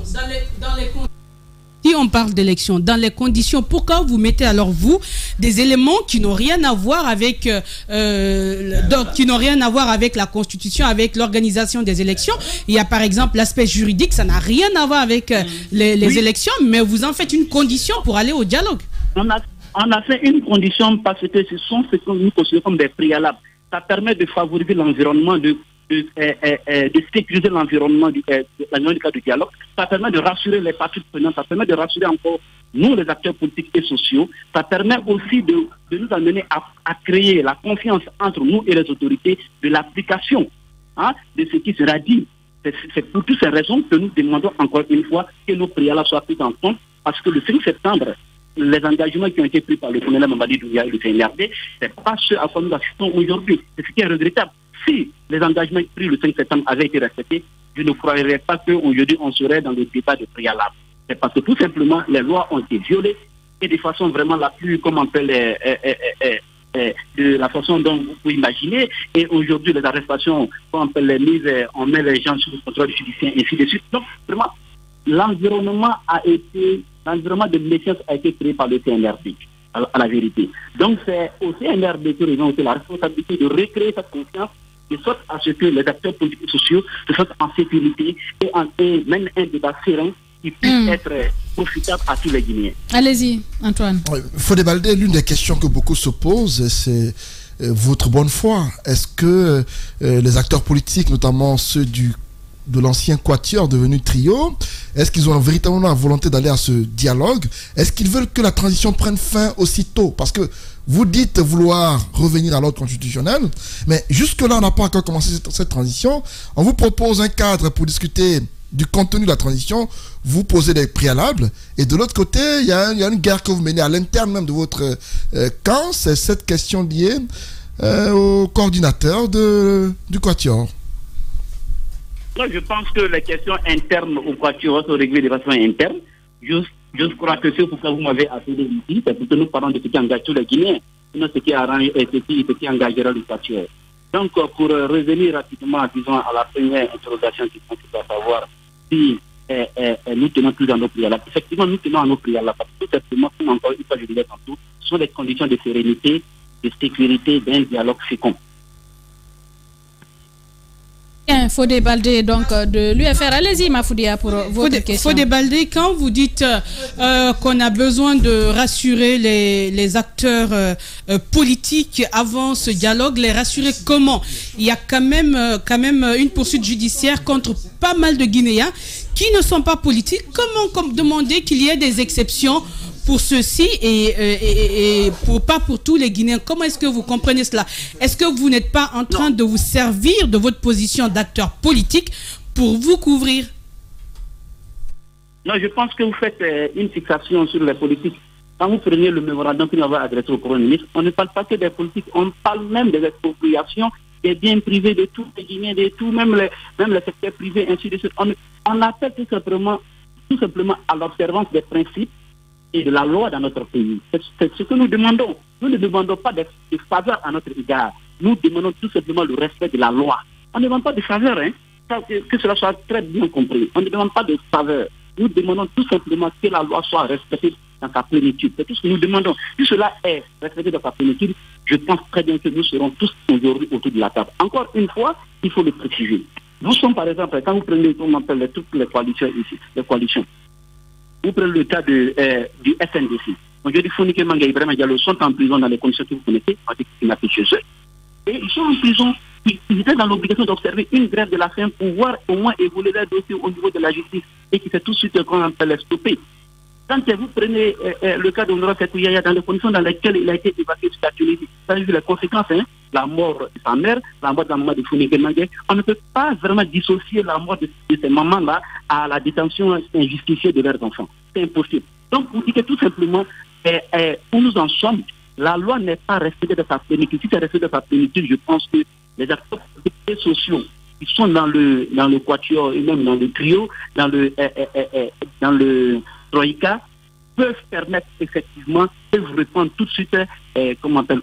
si on parle d'élection, dans les conditions, pourquoi vous mettez alors vous des éléments qui n'ont rien à voir avec la Constitution, avec l'organisation des élections? Il y a par exemple l'aspect juridique, ça n'a rien à voir avec les élections, mais vous en faites une condition pour aller au dialogue. On a fait une condition parce que ce sont ce que nous considérons comme des préalables. Ça permet de favoriser l'environnement, de sécuriser l'environnement du cadre du dialogue. Ça permet de rassurer les parties prenantes, ça permet de rassurer encore nous, les acteurs politiques et sociaux. Ça permet aussi de nous amener à créer la confiance entre nous et les autorités de l'application de ce qui sera dit. C'est pour toutes ces raisons que nous demandons encore une fois que nos préalables soient pris en compte, parce que le 5 septembre, les engagements qui ont été pris par le colonel Mamadi Doumbouya et le CNRD, ce n'est pas ce à quoi nous assistons aujourd'hui. C'est ce qui est regrettable. Si les engagements pris le 5 septembre avaient été respectés, je ne croirais pas qu'aujourd'hui on serait dans le débat de préalable. C'est parce que tout simplement les lois ont été violées et de façon vraiment la plus, comment on peut de la façon dont vous pouvez imaginer. Et aujourd'hui les arrestations, comment on peut les mises, on met les gens sous le contrôle judiciaire et ainsi de suite. Donc vraiment, l'environnement de méfiance a été créé par le CNRD. À la vérité. Donc c'est au CNRD que nous avons la responsabilité de recréer cette confiance, de sorte à ce que les acteurs politiques et sociaux se sentent en sécurité et mènent un débat serein qui puisse être profitable à tous les Guinéens. Allez-y, Antoine. Fodé Baldé, l'une des questions que beaucoup se posent, c'est votre bonne foi. Est-ce que les acteurs politiques, notamment ceux de l'ancien quatuor devenu trio, est-ce qu'ils ont véritablement la volonté d'aller à ce dialogue? Est-ce qu'ils veulent que la transition prenne fin aussitôt? Parce que vous dites vouloir revenir à l'ordre constitutionnel, mais jusque-là, on n'a pas encore commencé cette transition. On vous propose un cadre pour discuter du contenu de la transition, vous posez des préalables, et de l'autre côté, il y a une guerre que vous menez à l'interne même de votre camp. C'est cette question liée au coordinateur du quatuor. Moi, je pense que les questions internes au quatuor sont réglées de façon interne. Je crois que c'est pourquoi vous m'avez appelé ici, c'est pour que nous parlons de ce qui engage tous les Guinéens, sinon ce qui engagera le quatuor. Donc, pour revenir rapidement, disons, à la première interrogation qui consiste à savoir si nous tenons plus à nos préalables. Effectivement, nous tenons à nos préalables, parce que tout simplement, comme encore une fois je disais tantôt, ce sont des conditions de sérénité, de sécurité, d'un dialogue fécond. Fodé Baldé, donc de l'UFR. Allez-y, Mafoudia, pour votre question. Fodé Baldé, quand vous dites qu'on a besoin de rassurer les acteurs politiques avant ce dialogue, les rassurer comment? Il y a quand même une poursuite judiciaire contre pas mal de Guinéens qui ne sont pas politiques. Comment demander qu'il y ait des exceptions pour ceux-ci et pas pour tous les Guinéens? Comment est-ce que vous comprenez cela? Est-ce que vous n'êtes pas en train de vous servir de votre position d'acteur politique pour vous couvrir? Non, je pense que vous faites une fixation sur les politiques. Quand vous prenez le mémorandum que nous avons adressé au Premier ministre, on ne parle pas que des politiques, on parle même des expropriations des biens privés de tous les Guinéens, de tout, même les secteurs privés, ainsi de suite. On appelle tout simplement à l'observance des principes et de la loi dans notre pays. C'est ce que nous demandons. Nous ne demandons pas de faveurs à notre égard. Nous demandons tout simplement le respect de la loi. On ne demande pas de faveurs, hein. Que cela soit très bien compris. On ne demande pas de faveurs. Nous demandons tout simplement que la loi soit respectée dans sa plénitude. C'est tout ce que nous demandons. Si cela est respecté dans sa plénitude, je pense très bien que nous serons tous aujourd'hui autour de la table. Encore une fois, il faut le préciser. Nous sommes, par exemple, quand vous prenez, on appelle toutes les coalitions ici, les coalitions. Vous prenez le cas du FNDC. Donc, je dis Founike Manga et Ibrahima Diallo sont en prison dans les conditions que vous connaissez, on dit qu'ils n'ont chez eux. Et ils sont en prison. Ils étaient dans l'obligation d'observer une grève de la faim pour voir au moins évoluer leur dossier au niveau de la justice et qui s'est tout de suite qu'on appelle stopper. Quand vous prenez le cas d'Honoré Sekouyaya dans les conditions dans lesquelles il a été évacué de la Tunisie, ça a vu les conséquences, hein, la mort de sa mère, la mort de la maman de Founike Manga. On ne peut pas vraiment dissocier la mort de ces mamans-là à la détention injustifiée de leurs enfants. C'est impossible. Donc, vous dites que tout simplement, où nous en sommes, la loi n'est pas respectée de sa plénitude. Si c'est respecté de sa plénitude, je pense que les acteurs sociaux qui sont dans le quatuor et même dans le trio, dans le Troïka, peuvent permettre effectivement, peuvent répondre tout de suite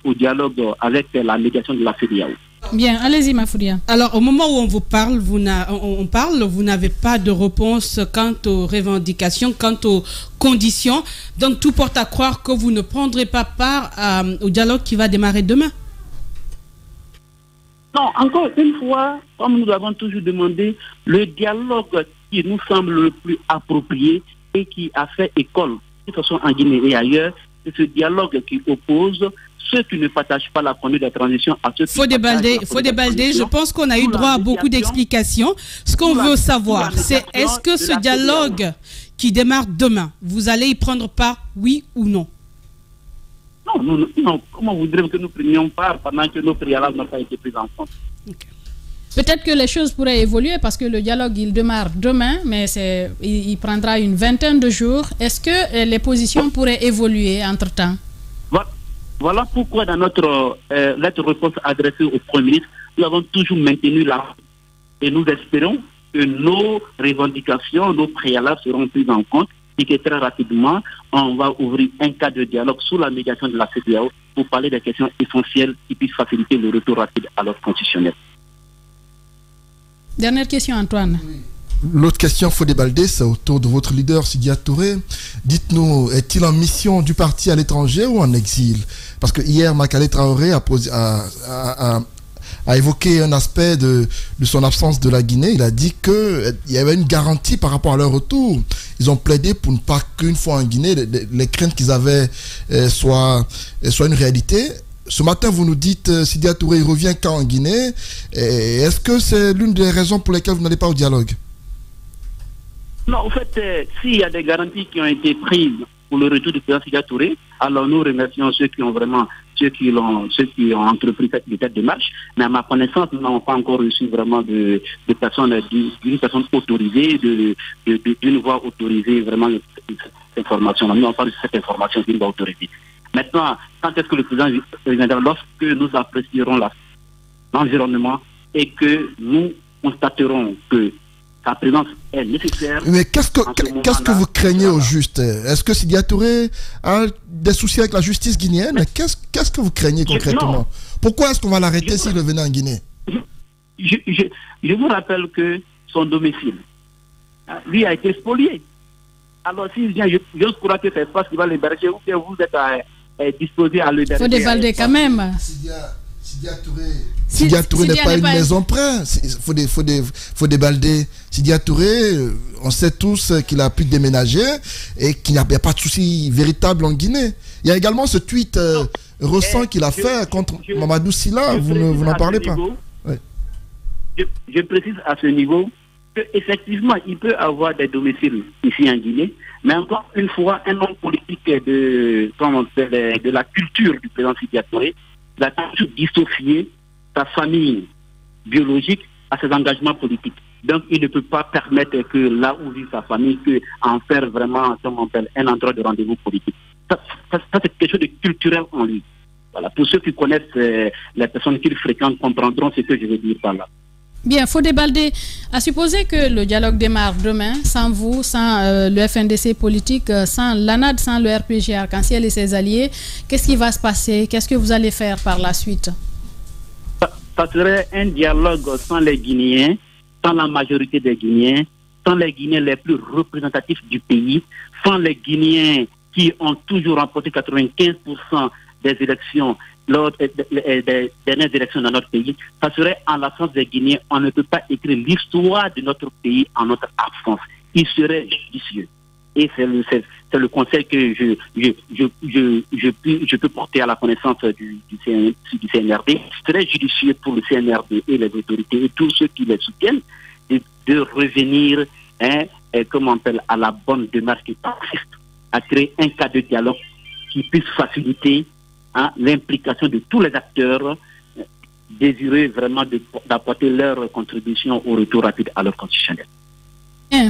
au dialogue avec la médiation de la CEDEAO. Bien, allez-y Mafoudia. Alors, au moment où on vous parle, vous n'avez pas de réponse quant aux revendications, quant aux conditions. Donc, tout porte à croire que vous ne prendrez pas part au dialogue qui va démarrer demain. Non, encore une fois, comme nous l'avons toujours demandé, le dialogue qui nous semble le plus approprié et qui a fait école, de toute façon en Guinée et ailleurs, c'est ce dialogue qui oppose ceux qui ne partagent pas la conduite de la transition à ceux qui Faut débalder. Je pense qu'on a eu droit à beaucoup d'explications. Ce qu'on veut savoir, c'est est-ce que ce dialogue qui démarre demain, vous allez y prendre part, oui ou non? Non. Comment voudriez-vous que nous prenions part pendant que nos préalables n'ont pas été pris en compte? Okay. Peut-être que les choses pourraient évoluer parce que le dialogue, il démarre demain, mais il prendra une vingtaine de jours. Est-ce que les positions pourraient évoluer entre-temps? Voilà pourquoi dans notre lettre réponse adressée au Premier ministre, nous avons toujours maintenu la... Et nous espérons que nos revendications, nos préalables seront prises en compte et que très rapidement, on va ouvrir un cadre de dialogue sous la médiation de la CEDEAO pour parler des questions essentielles qui puissent faciliter le retour rapide à l'ordre constitutionnel. Dernière question, Antoine. Oui. L'autre question, Fodé Baldé, c'est autour de votre leader, Sidia Touré. Dites-nous, est-il en mission du parti à l'étranger ou en exil? Parce que hier, Makale Traoré a évoqué un aspect de son absence de la Guinée. Il a dit qu'il y avait une garantie par rapport à leur retour. Ils ont plaidé pour ne pas qu'une fois en Guinée, les craintes qu'ils avaient soient une réalité. Ce matin, vous nous dites, Sidia Touré revient quand en Guinée? Est-ce que c'est l'une des raisons pour lesquelles vous n'allez pas au dialogue? Non, en fait, s'il y a des garanties qui ont été prises pour le retour du président Sidia Touré, alors nous remercions ceux qui ont entrepris cette démarche. Mais à ma connaissance, nous n'avons pas encore reçu vraiment d'une personne autorisée, d'une voix autorisée, vraiment cette information. Nous n'avons pas reçu cette information d'une voix autorisée. Maintenant, quand est-ce que le président reviendra? Lorsque nous apprécierons l'environnement et que nous constaterons que sa présence est nécessaire. Mais qu'est-ce que vous craignez au juste? Est-ce que Sidia Touré a des soucis avec la justice guinéenne? Qu'est-ce que vous craignez concrètement? Pourquoi est-ce qu'on va l'arrêter s'il revenait en Guinée? Je vous rappelle que son domicile, lui, a été spolié. Alors s'il vient, j'ose croire que c'est espace qui va l'héberger ou bien vous êtes disposé à l'héberger. Il faut débalder quand même. Sidia Touré n'est pas une maison près. Faut débalder. Sidia Touré, on sait tous qu'il a pu déménager et qu'il n'y a pas de souci véritable en Guinée. Il y a également ce tweet récent qu'il a fait contre Mamadou Sylla. Vous n'en parlez pas. Ouais. Je précise à ce niveau qu'effectivement, il peut avoir des domiciles ici en Guinée, mais encore une fois, un homme politique de la culture du président Sidia Touré va toujours dissocier sa famille biologique à ses engagements politiques. Donc, il ne peut pas permettre que là où vit sa famille, en faire vraiment un endroit de rendez-vous politique. Ça c'est quelque chose de culturel en lui. Voilà. Pour ceux qui connaissent les personnes qu'il fréquente comprendront ce que je veux dire par là. Bien, Fodé Baldé, à supposer que le dialogue démarre demain, sans vous, sans le FNDC politique, sans l'ANAD, sans le RPG Arc-en-Ciel et ses alliés, qu'est-ce qui va se passer? Qu'est-ce que vous allez faire par la suite? Ça serait un dialogue sans les Guinéens, sans la majorité des Guinéens, sans les Guinéens les plus représentatifs du pays, sans les Guinéens qui ont toujours remporté 95% des élections lors des dernières élections dans notre pays. Ça serait en l'absence des Guinéens. On ne peut pas écrire l'histoire de notre pays en notre absence. Il serait judicieux. Et c'est le conseil que je peux porter à la connaissance du CNRD. C'est très judicieux pour le CNRD et les autorités et tous ceux qui les soutiennent de revenir à la bonne démarche qui consiste à créer un cadre de dialogue qui puisse faciliter l'implication de tous les acteurs désireux vraiment d'apporter leur contribution au retour rapide à l'ordre constitutionnel.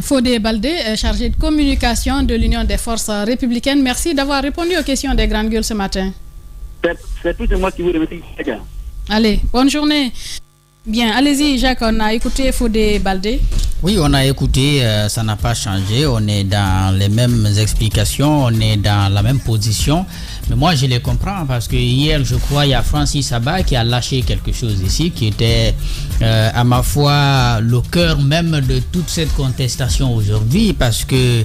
Fodé Baldé, chargé de communication de l'Union des forces républicaines, merci d'avoir répondu aux questions des grandes gueules ce matin. C'est tout moi qui vous remercie. Allez, bonne journée. Bien, allez-y Jacques, on a écouté Fodé Baldé. Oui, on a écouté, ça n'a pas changé, on est dans les mêmes explications, on est dans la même position. Mais moi, je les comprends parce que hier, je crois, il y a Francis Abba qui a lâché quelque chose ici, qui était, à ma foi, le cœur même de toute cette contestation aujourd'hui, parce que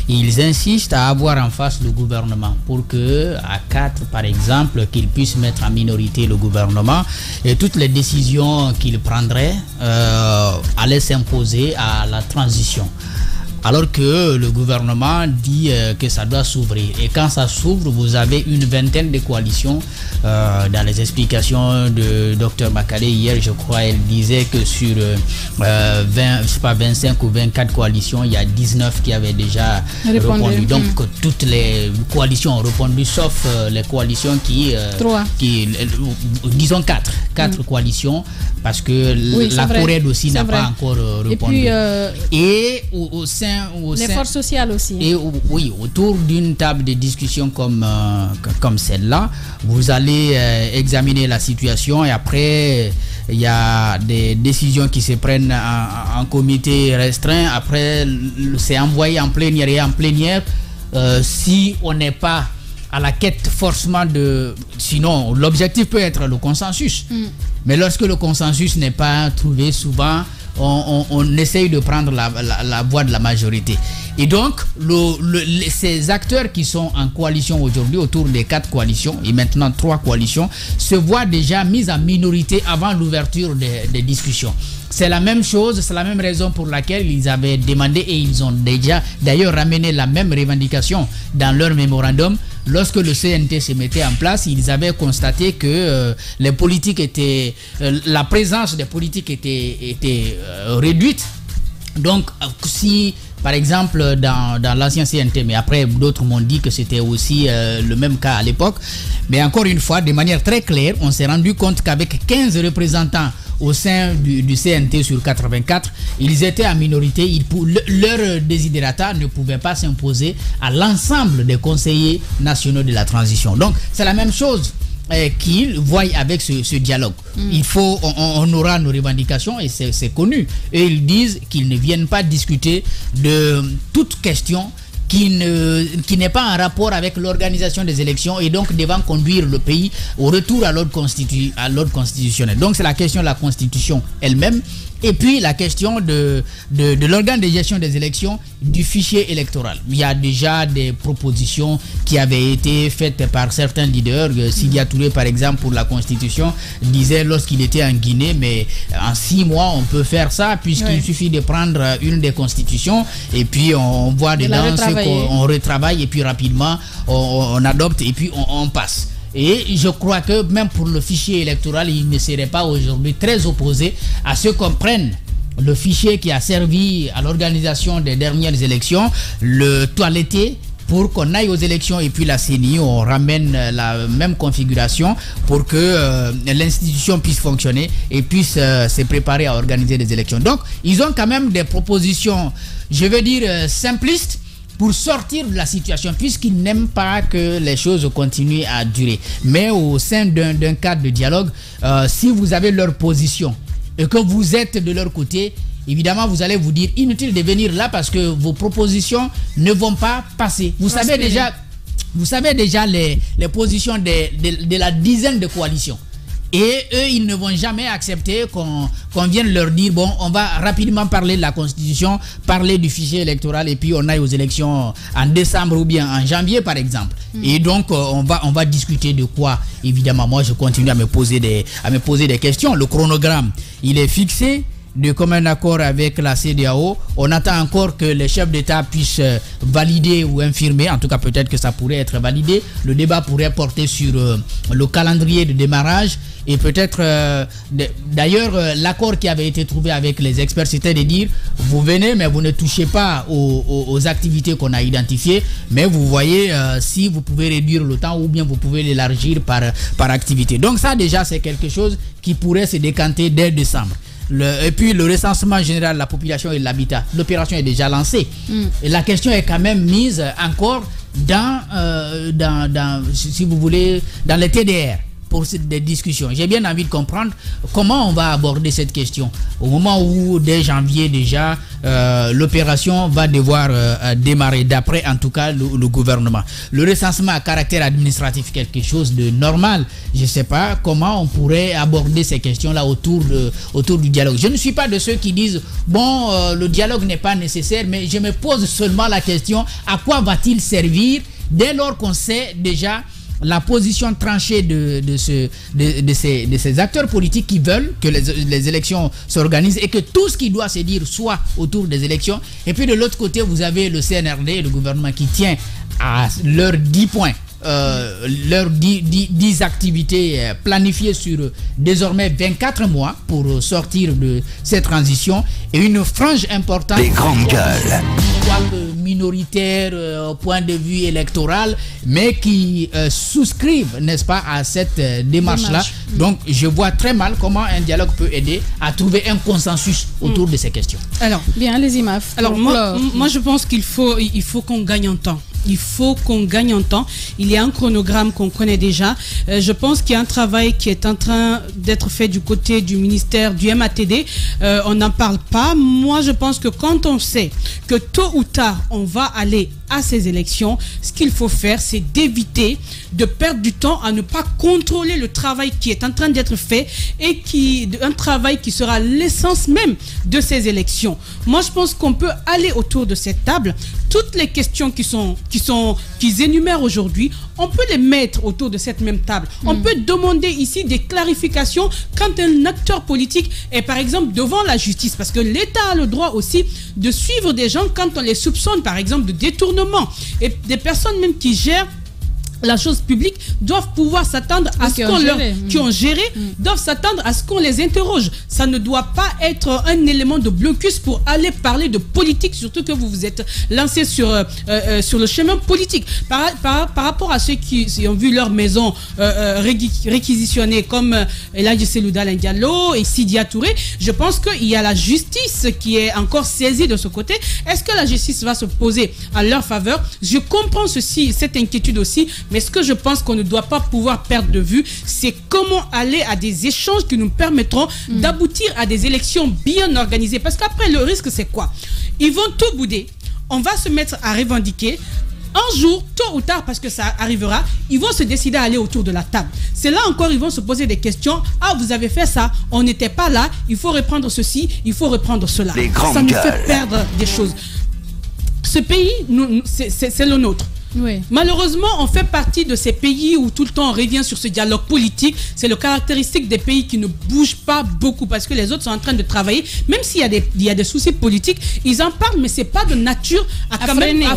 ils insistent à avoir en face le gouvernement pour que, à 4, par exemple, qu'ils puissent mettre en minorité le gouvernement et toutes les décisions qu'ils prendraient allaient s'imposer à la transition. Alors que le gouvernement dit que ça doit s'ouvrir. Et quand ça s'ouvre, vous avez une vingtaine de coalitions. Dans les explications de Dr Makale hier, je crois, elle disait que sur 25 ou 24 coalitions, il y a 19 qui avaient déjà répondu. Donc toutes les coalitions ont répondu, sauf les coalitions qui disons 4 coalitions, parce que la Corée aussi n'a pas encore répondu. Et au sein les forces sociales aussi. Et oui, autour d'une table de discussion comme celle-là, vous allez examiner la situation et après, il y a des décisions qui se prennent en comité restreint. Après, c'est envoyé en plénière et en plénière. Si on n'est pas à la quête forcément de... Sinon, l'objectif peut être le consensus. Mais lorsque le consensus n'est pas trouvé, souvent... On essaye de prendre la voie de la majorité. Et donc, ces acteurs qui sont en coalition aujourd'hui, autour des 4 coalitions, et maintenant 3 coalitions, se voient déjà mis en minorité avant l'ouverture des discussions. C'est la même chose, c'est la même raison pour laquelle ils avaient demandé, et ils ont déjà d'ailleurs ramené la même revendication dans leur mémorandum. Lorsque le CNT se mettait en place, ils avaient constaté que les politiques étaient, la présence des politiques était réduite. Donc, si par exemple dans l'ancien CNT, mais après d'autres m'ont dit que c'était aussi le même cas à l'époque, mais encore une fois, de manière très claire, on s'est rendu compte qu'avec 15 représentants au sein du CNT sur 84, ils étaient en minorité. Leur désiderata ne pouvait pas s'imposer à l'ensemble des conseillers nationaux de la transition. Donc, c'est la même chose qu'ils voient avec ce dialogue. Il faut, on aura nos revendications et c'est connu. Et ils disent qu'ils ne viennent pas discuter de toute question qui n'est pas en rapport avec l'organisation des élections et donc devant conduire le pays au retour à l'ordre constitutionnel. Donc c'est la question de la constitution elle-même. Et puis la question de l'organe de gestion des élections, du fichier électoral. Il y a déjà des propositions qui avaient été faites par certains leaders. Sidia Touré, par exemple, pour la Constitution, disait lorsqu'il était en Guinée, mais en 6 mois, on peut faire ça, puisqu'il suffit de prendre une des constitutions, et puis on voit dedans ce qu'on retravaille, et puis rapidement, on adopte, et puis on passe. Et je crois que même pour le fichier électoral, il ne serait pas aujourd'hui très opposé à ce qu'on prenne le fichier qui a servi à l'organisation des dernières élections, le toiletter pour qu'on aille aux élections, et puis la CENI, on ramène la même configuration pour que l'institution puisse fonctionner et puisse se préparer à organiser des élections. Donc, ils ont quand même des propositions, je veux dire, simplistes, pour sortir de la situation, puisqu'ils n'aiment pas que les choses continuent à durer. Mais au sein d'un cadre de dialogue, si vous avez leur position et que vous êtes de leur côté, évidemment, vous allez vous dire inutile de venir là parce que vos propositions ne vont pas passer. Vous savez déjà les positions de la dizaine de coalitions. Et eux, ils ne vont jamais accepter qu'on vienne leur dire, bon, on va rapidement parler de la Constitution, parler du fichier électoral et puis on aille aux élections en décembre ou bien en janvier, par exemple. Et donc, on va discuter de quoi? Évidemment, moi, je continue à me poser des questions. Le chronogramme, il est fixé de commun accord avec la CEDEAO. On attend encore que les chefs d'État puissent valider ou infirmer. En tout cas, peut-être que ça pourrait être validé. Le débat pourrait porter sur le calendrier de démarrage. Et peut-être, d'ailleurs, l'accord qui avait été trouvé avec les experts, c'était de dire, vous venez, mais vous ne touchez pas aux activités qu'on a identifiées. Mais vous voyez si vous pouvez réduire le temps ou bien vous pouvez l'élargir par activité. Donc ça, déjà, c'est quelque chose qui pourrait se décanter dès décembre. Et puis le recensement général de la population et de l'habitat, l'opération est déjà lancée. Et la question est quand même mise encore dans si vous voulez, dans les TDR pour des discussions. J'ai bien envie de comprendre comment on va aborder cette question au moment où dès janvier déjà l'opération va devoir démarrer, d'après en tout cas le gouvernement. Le recensement à caractère administratif, quelque chose de normal. Je ne sais pas comment on pourrait aborder ces questions-là autour du dialogue. Je ne suis pas de ceux qui disent bon, le dialogue n'est pas nécessaire, mais je me pose seulement la question, à quoi va-t-il servir dès lors qu'on sait déjà la position tranchée de ces acteurs politiques qui veulent que les élections s'organisent et que tout ce qui doit se dire soit autour des élections. Et puis de l'autre côté, vous avez le CNRD et le gouvernement qui tient à leurs 10 points. Leurs 10 activités planifiées sur désormais 24 mois pour sortir de cette transition, et une frange importante des grandes gueules minoritaire au point de vue électoral, mais qui souscrivent, n'est-ce pas, à cette démarche-là. Donc je vois très mal comment un dialogue peut aider à trouver un consensus autour de ces questions. Alors, bien, allez-y, Maf. Alors moi je pense qu'il faut qu'on gagne en temps. Il faut qu'on gagne en temps. Il y a un chronogramme qu'on connaît déjà. Je pense qu'il y a un travail qui est en train d'être fait du côté du ministère du MATD. On n'en parle pas. Moi, je pense que quand on sait que tôt ou tard, on va aller à ces élections, ce qu'il faut faire, c'est d'éviter de perdre du temps à ne pas contrôler le travail qui est en train d'être fait et un travail qui sera l'essence même de ces élections. Moi, je pense qu'on peut aller autour de cette table. Toutes les questions qu'ils énumèrent aujourd'hui, on peut les mettre autour de cette même table. On peut demander ici des clarifications quand un acteur politique est par exemple devant la justice, parce que l'État a le droit aussi de suivre des gens quand on les soupçonne par exemple de détournement. Et des personnes même qui gèrent la chose publique doivent pouvoir s'attendre à ce qui ont géré, doivent s'attendre à ce qu'on les interroge. Ça ne doit pas être un élément de blocus pour aller parler de politique, surtout que vous vous êtes lancé sur le chemin politique. Par rapport à ceux qui ont vu leur maison réquisitionnée comme Elhadji Cellou Dalein Diallo et Sidya Touré, je pense qu'il y a la justice qui est encore saisie de ce côté. Est-ce que la justice va se poser à leur faveur? Je comprends cette inquiétude aussi. Mais ce que je pense qu'on ne doit pas pouvoir perdre de vue, c'est comment aller à des échanges qui nous permettront d'aboutir à des élections bien organisées. Parce qu'après, le risque, c'est quoi? Ils vont tout bouder. On va se mettre à revendiquer. Un jour, tôt ou tard, parce que ça arrivera, ils vont se décider à aller autour de la table. C'est là encore, ils vont se poser des questions. Ah, vous avez fait ça, on n'était pas là, il faut reprendre ceci, il faut reprendre cela. Ça nous fait perdre des choses. Ce pays, c'est le nôtre. Oui. Malheureusement, on fait partie de ces pays où tout le temps on revient sur ce dialogue politique. C'est le caractéristique des pays qui ne bougent pas beaucoup parce que les autres sont en train de travailler. Même s'il y a des soucis politiques, ils en parlent, mais c'est pas de nature à freiner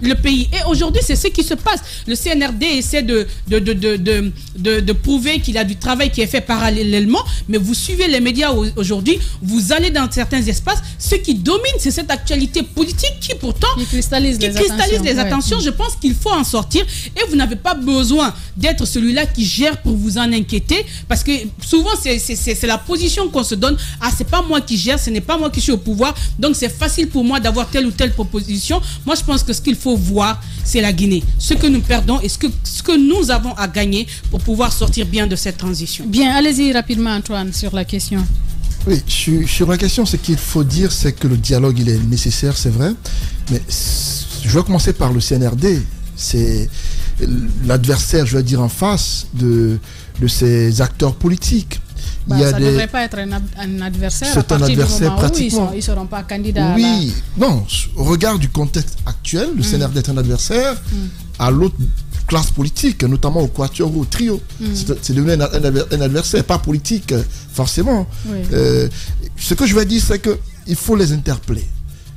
le pays. Et aujourd'hui, c'est ce qui se passe. Le CNRD essaie de prouver qu'il y a du travail qui est fait parallèlement, mais vous suivez les médias aujourd'hui, vous allez dans certains espaces, ce qui domine, c'est cette actualité politique qui pourtant cristallise les attentions. Je pense qu'il faut en sortir et vous n'avez pas besoin d'être celui-là qui gère pour vous en inquiéter, parce que souvent c'est la position qu'on se donne. Ah, c'est pas moi qui gère, ce n'est pas moi qui suis au pouvoir, donc c'est facile pour moi d'avoir telle ou telle proposition. Moi, je pense que ce qu'il faut voir, c'est la Guinée, ce que nous perdons et ce que nous avons à gagner pour pouvoir sortir bien de cette transition. Bien, allez-y rapidement, Antoine, sur la question. Oui, sur la question, ce qu'il faut dire, c'est que le dialogue, il est nécessaire, c'est vrai. Mais je vais commencer par le CNRD. C'est l'adversaire, je vais dire, en face de ces acteurs politiques. Ça ne devrait pas être un adversaire. C'est un adversaire pratiquement. Ils ne seront pas candidats. Oui, non. Au regard du contexte actuel, le CNRD est un adversaire à l'autre classe politique, notamment au quatuor ou au trio. C'est devenu un adversaire, pas politique, forcément. Oui. Ce que je vais dire, c'est qu'il faut les interpeller.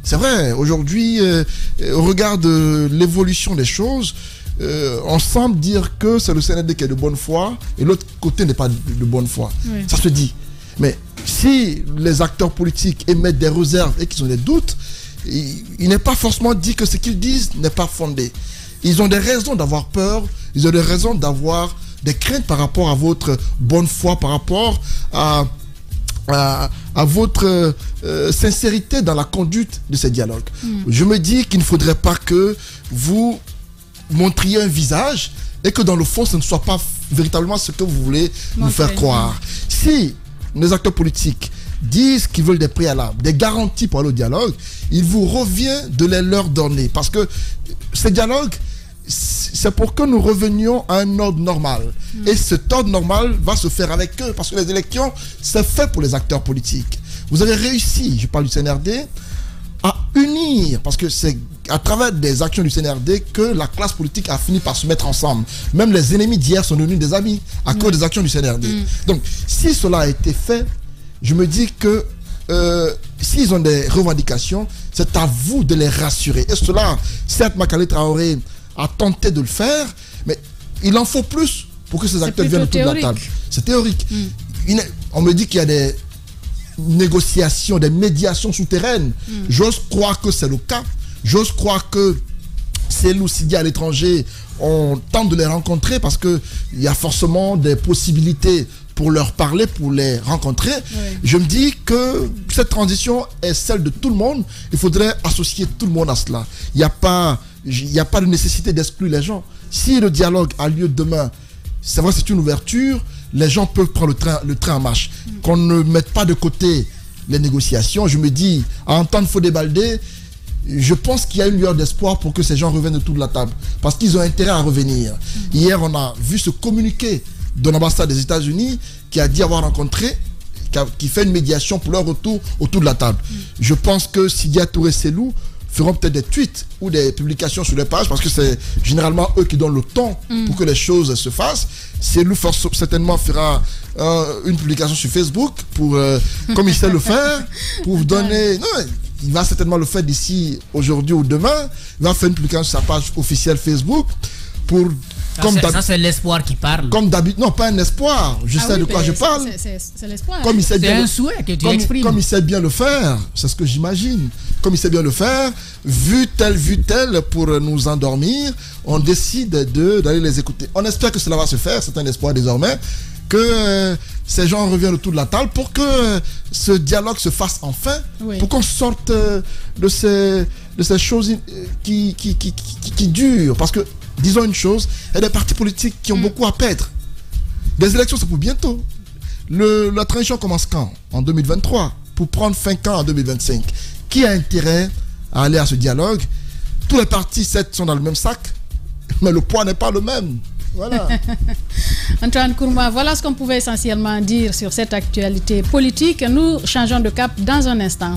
C'est vrai, aujourd'hui, au regard de l'évolution des choses, on semble dire que c'est le CNRD qui est de bonne foi et l'autre côté n'est pas de bonne foi. Oui. Ça se dit. Mais si les acteurs politiques émettent des réserves et qu'ils ont des doutes, il n'est pas forcément dit que ce qu'ils disent n'est pas fondé. Ils ont des raisons d'avoir peur, ils ont des raisons d'avoir des craintes par rapport à votre bonne foi, par rapport à votre sincérité dans la conduite de ces dialogues. Je me dis qu'il ne faudrait pas que vous montriez un visage et que dans le fond, ce ne soit pas véritablement ce que vous voulez nous faire croire. Si les acteurs politiques disent qu'ils veulent des préalables, des garanties pour aller au dialogue, il vous revient de les leur donner. Parce que ces dialogues, c'est pour que nous revenions à un ordre normal. Et cet ordre normal va se faire avec eux. Parce que les élections, c'est fait pour les acteurs politiques. Vous avez réussi, je parle du CNRD, à unir, parce que c'est à travers des actions du CNRD que la classe politique a fini par se mettre ensemble. Même les ennemis d'hier sont devenus des amis à cause des actions du CNRD. Donc, si cela a été fait, je me dis que s'ils ont des revendications, c'est à vous de les rassurer. Et cela, certes, Makale Traoré a tenté de le faire, mais il en faut plus pour que ces acteurs viennent autour de la table. C'est théorique. On me dit qu'il y a des négociations, des médiations souterraines. J'ose croire que c'est le cas. J'ose croire que Cellou Sidi à l'étranger, on tente de les rencontrer parce qu'il y a forcément des possibilités pour leur parler, pour les rencontrer. Je me dis que cette transition est celle de tout le monde. Il faudrait associer tout le monde à cela. Il n'y a pas de nécessité d'exclure les gens. Si le dialogue a lieu demain, c'est vrai, c'est une ouverture, les gens peuvent prendre le train en marche. Qu'on ne mette pas de côté les négociations. Je me dis, à entendre Fodé Baldé, je pense qu'il y a une lueur d'espoir pour que ces gens reviennent autour de la table. Parce qu'ils ont intérêt à revenir. Hier, on a vu ce communiqué de l'ambassade des États-Unis qui a dit avoir rencontré, qui fait une médiation pour leur retour autour de la table. Je pense que Sidia Touré Cellou feront peut-être des tweets ou des publications sur les pages parce que c'est généralement eux qui donnent le ton pour que les choses se fassent. Cellou certainement fera une publication sur Facebook pour, comme il sait le faire, pour vous donner... Non, il va certainement le faire d'ici aujourd'hui ou demain. Il va faire une publication sur sa page officielle Facebook pour... Ça, c'est l'espoir qui parle. Comme d'habitude, non, pas un espoir. Je sais de quoi je parle. C'est l'espoir. C'est un souhait que tu exprimes. Comme il sait bien le faire, c'est ce que j'imagine. Comme il sait bien le faire, vu tel, pour nous endormir, on décide d'aller les écouter. On espère que cela va se faire, c'est un espoir désormais, que ces gens reviennent autour de la table pour que ce dialogue se fasse enfin, pour qu'on sorte de ces choses qui durent. Parce que disons une chose, il y a des partis politiques qui ont beaucoup à perdre. Des élections, c'est pour bientôt. La transition commence quand? En 2023. Pour prendre fin quand? En 2025. Qui a intérêt à aller à ce dialogue? Tous les partis, certes, sont dans le même sac, mais le poids n'est pas le même. Voilà. Antoine Kourma, voilà ce qu'on pouvait essentiellement dire sur cette actualité politique. Nous changeons de cap dans un instant.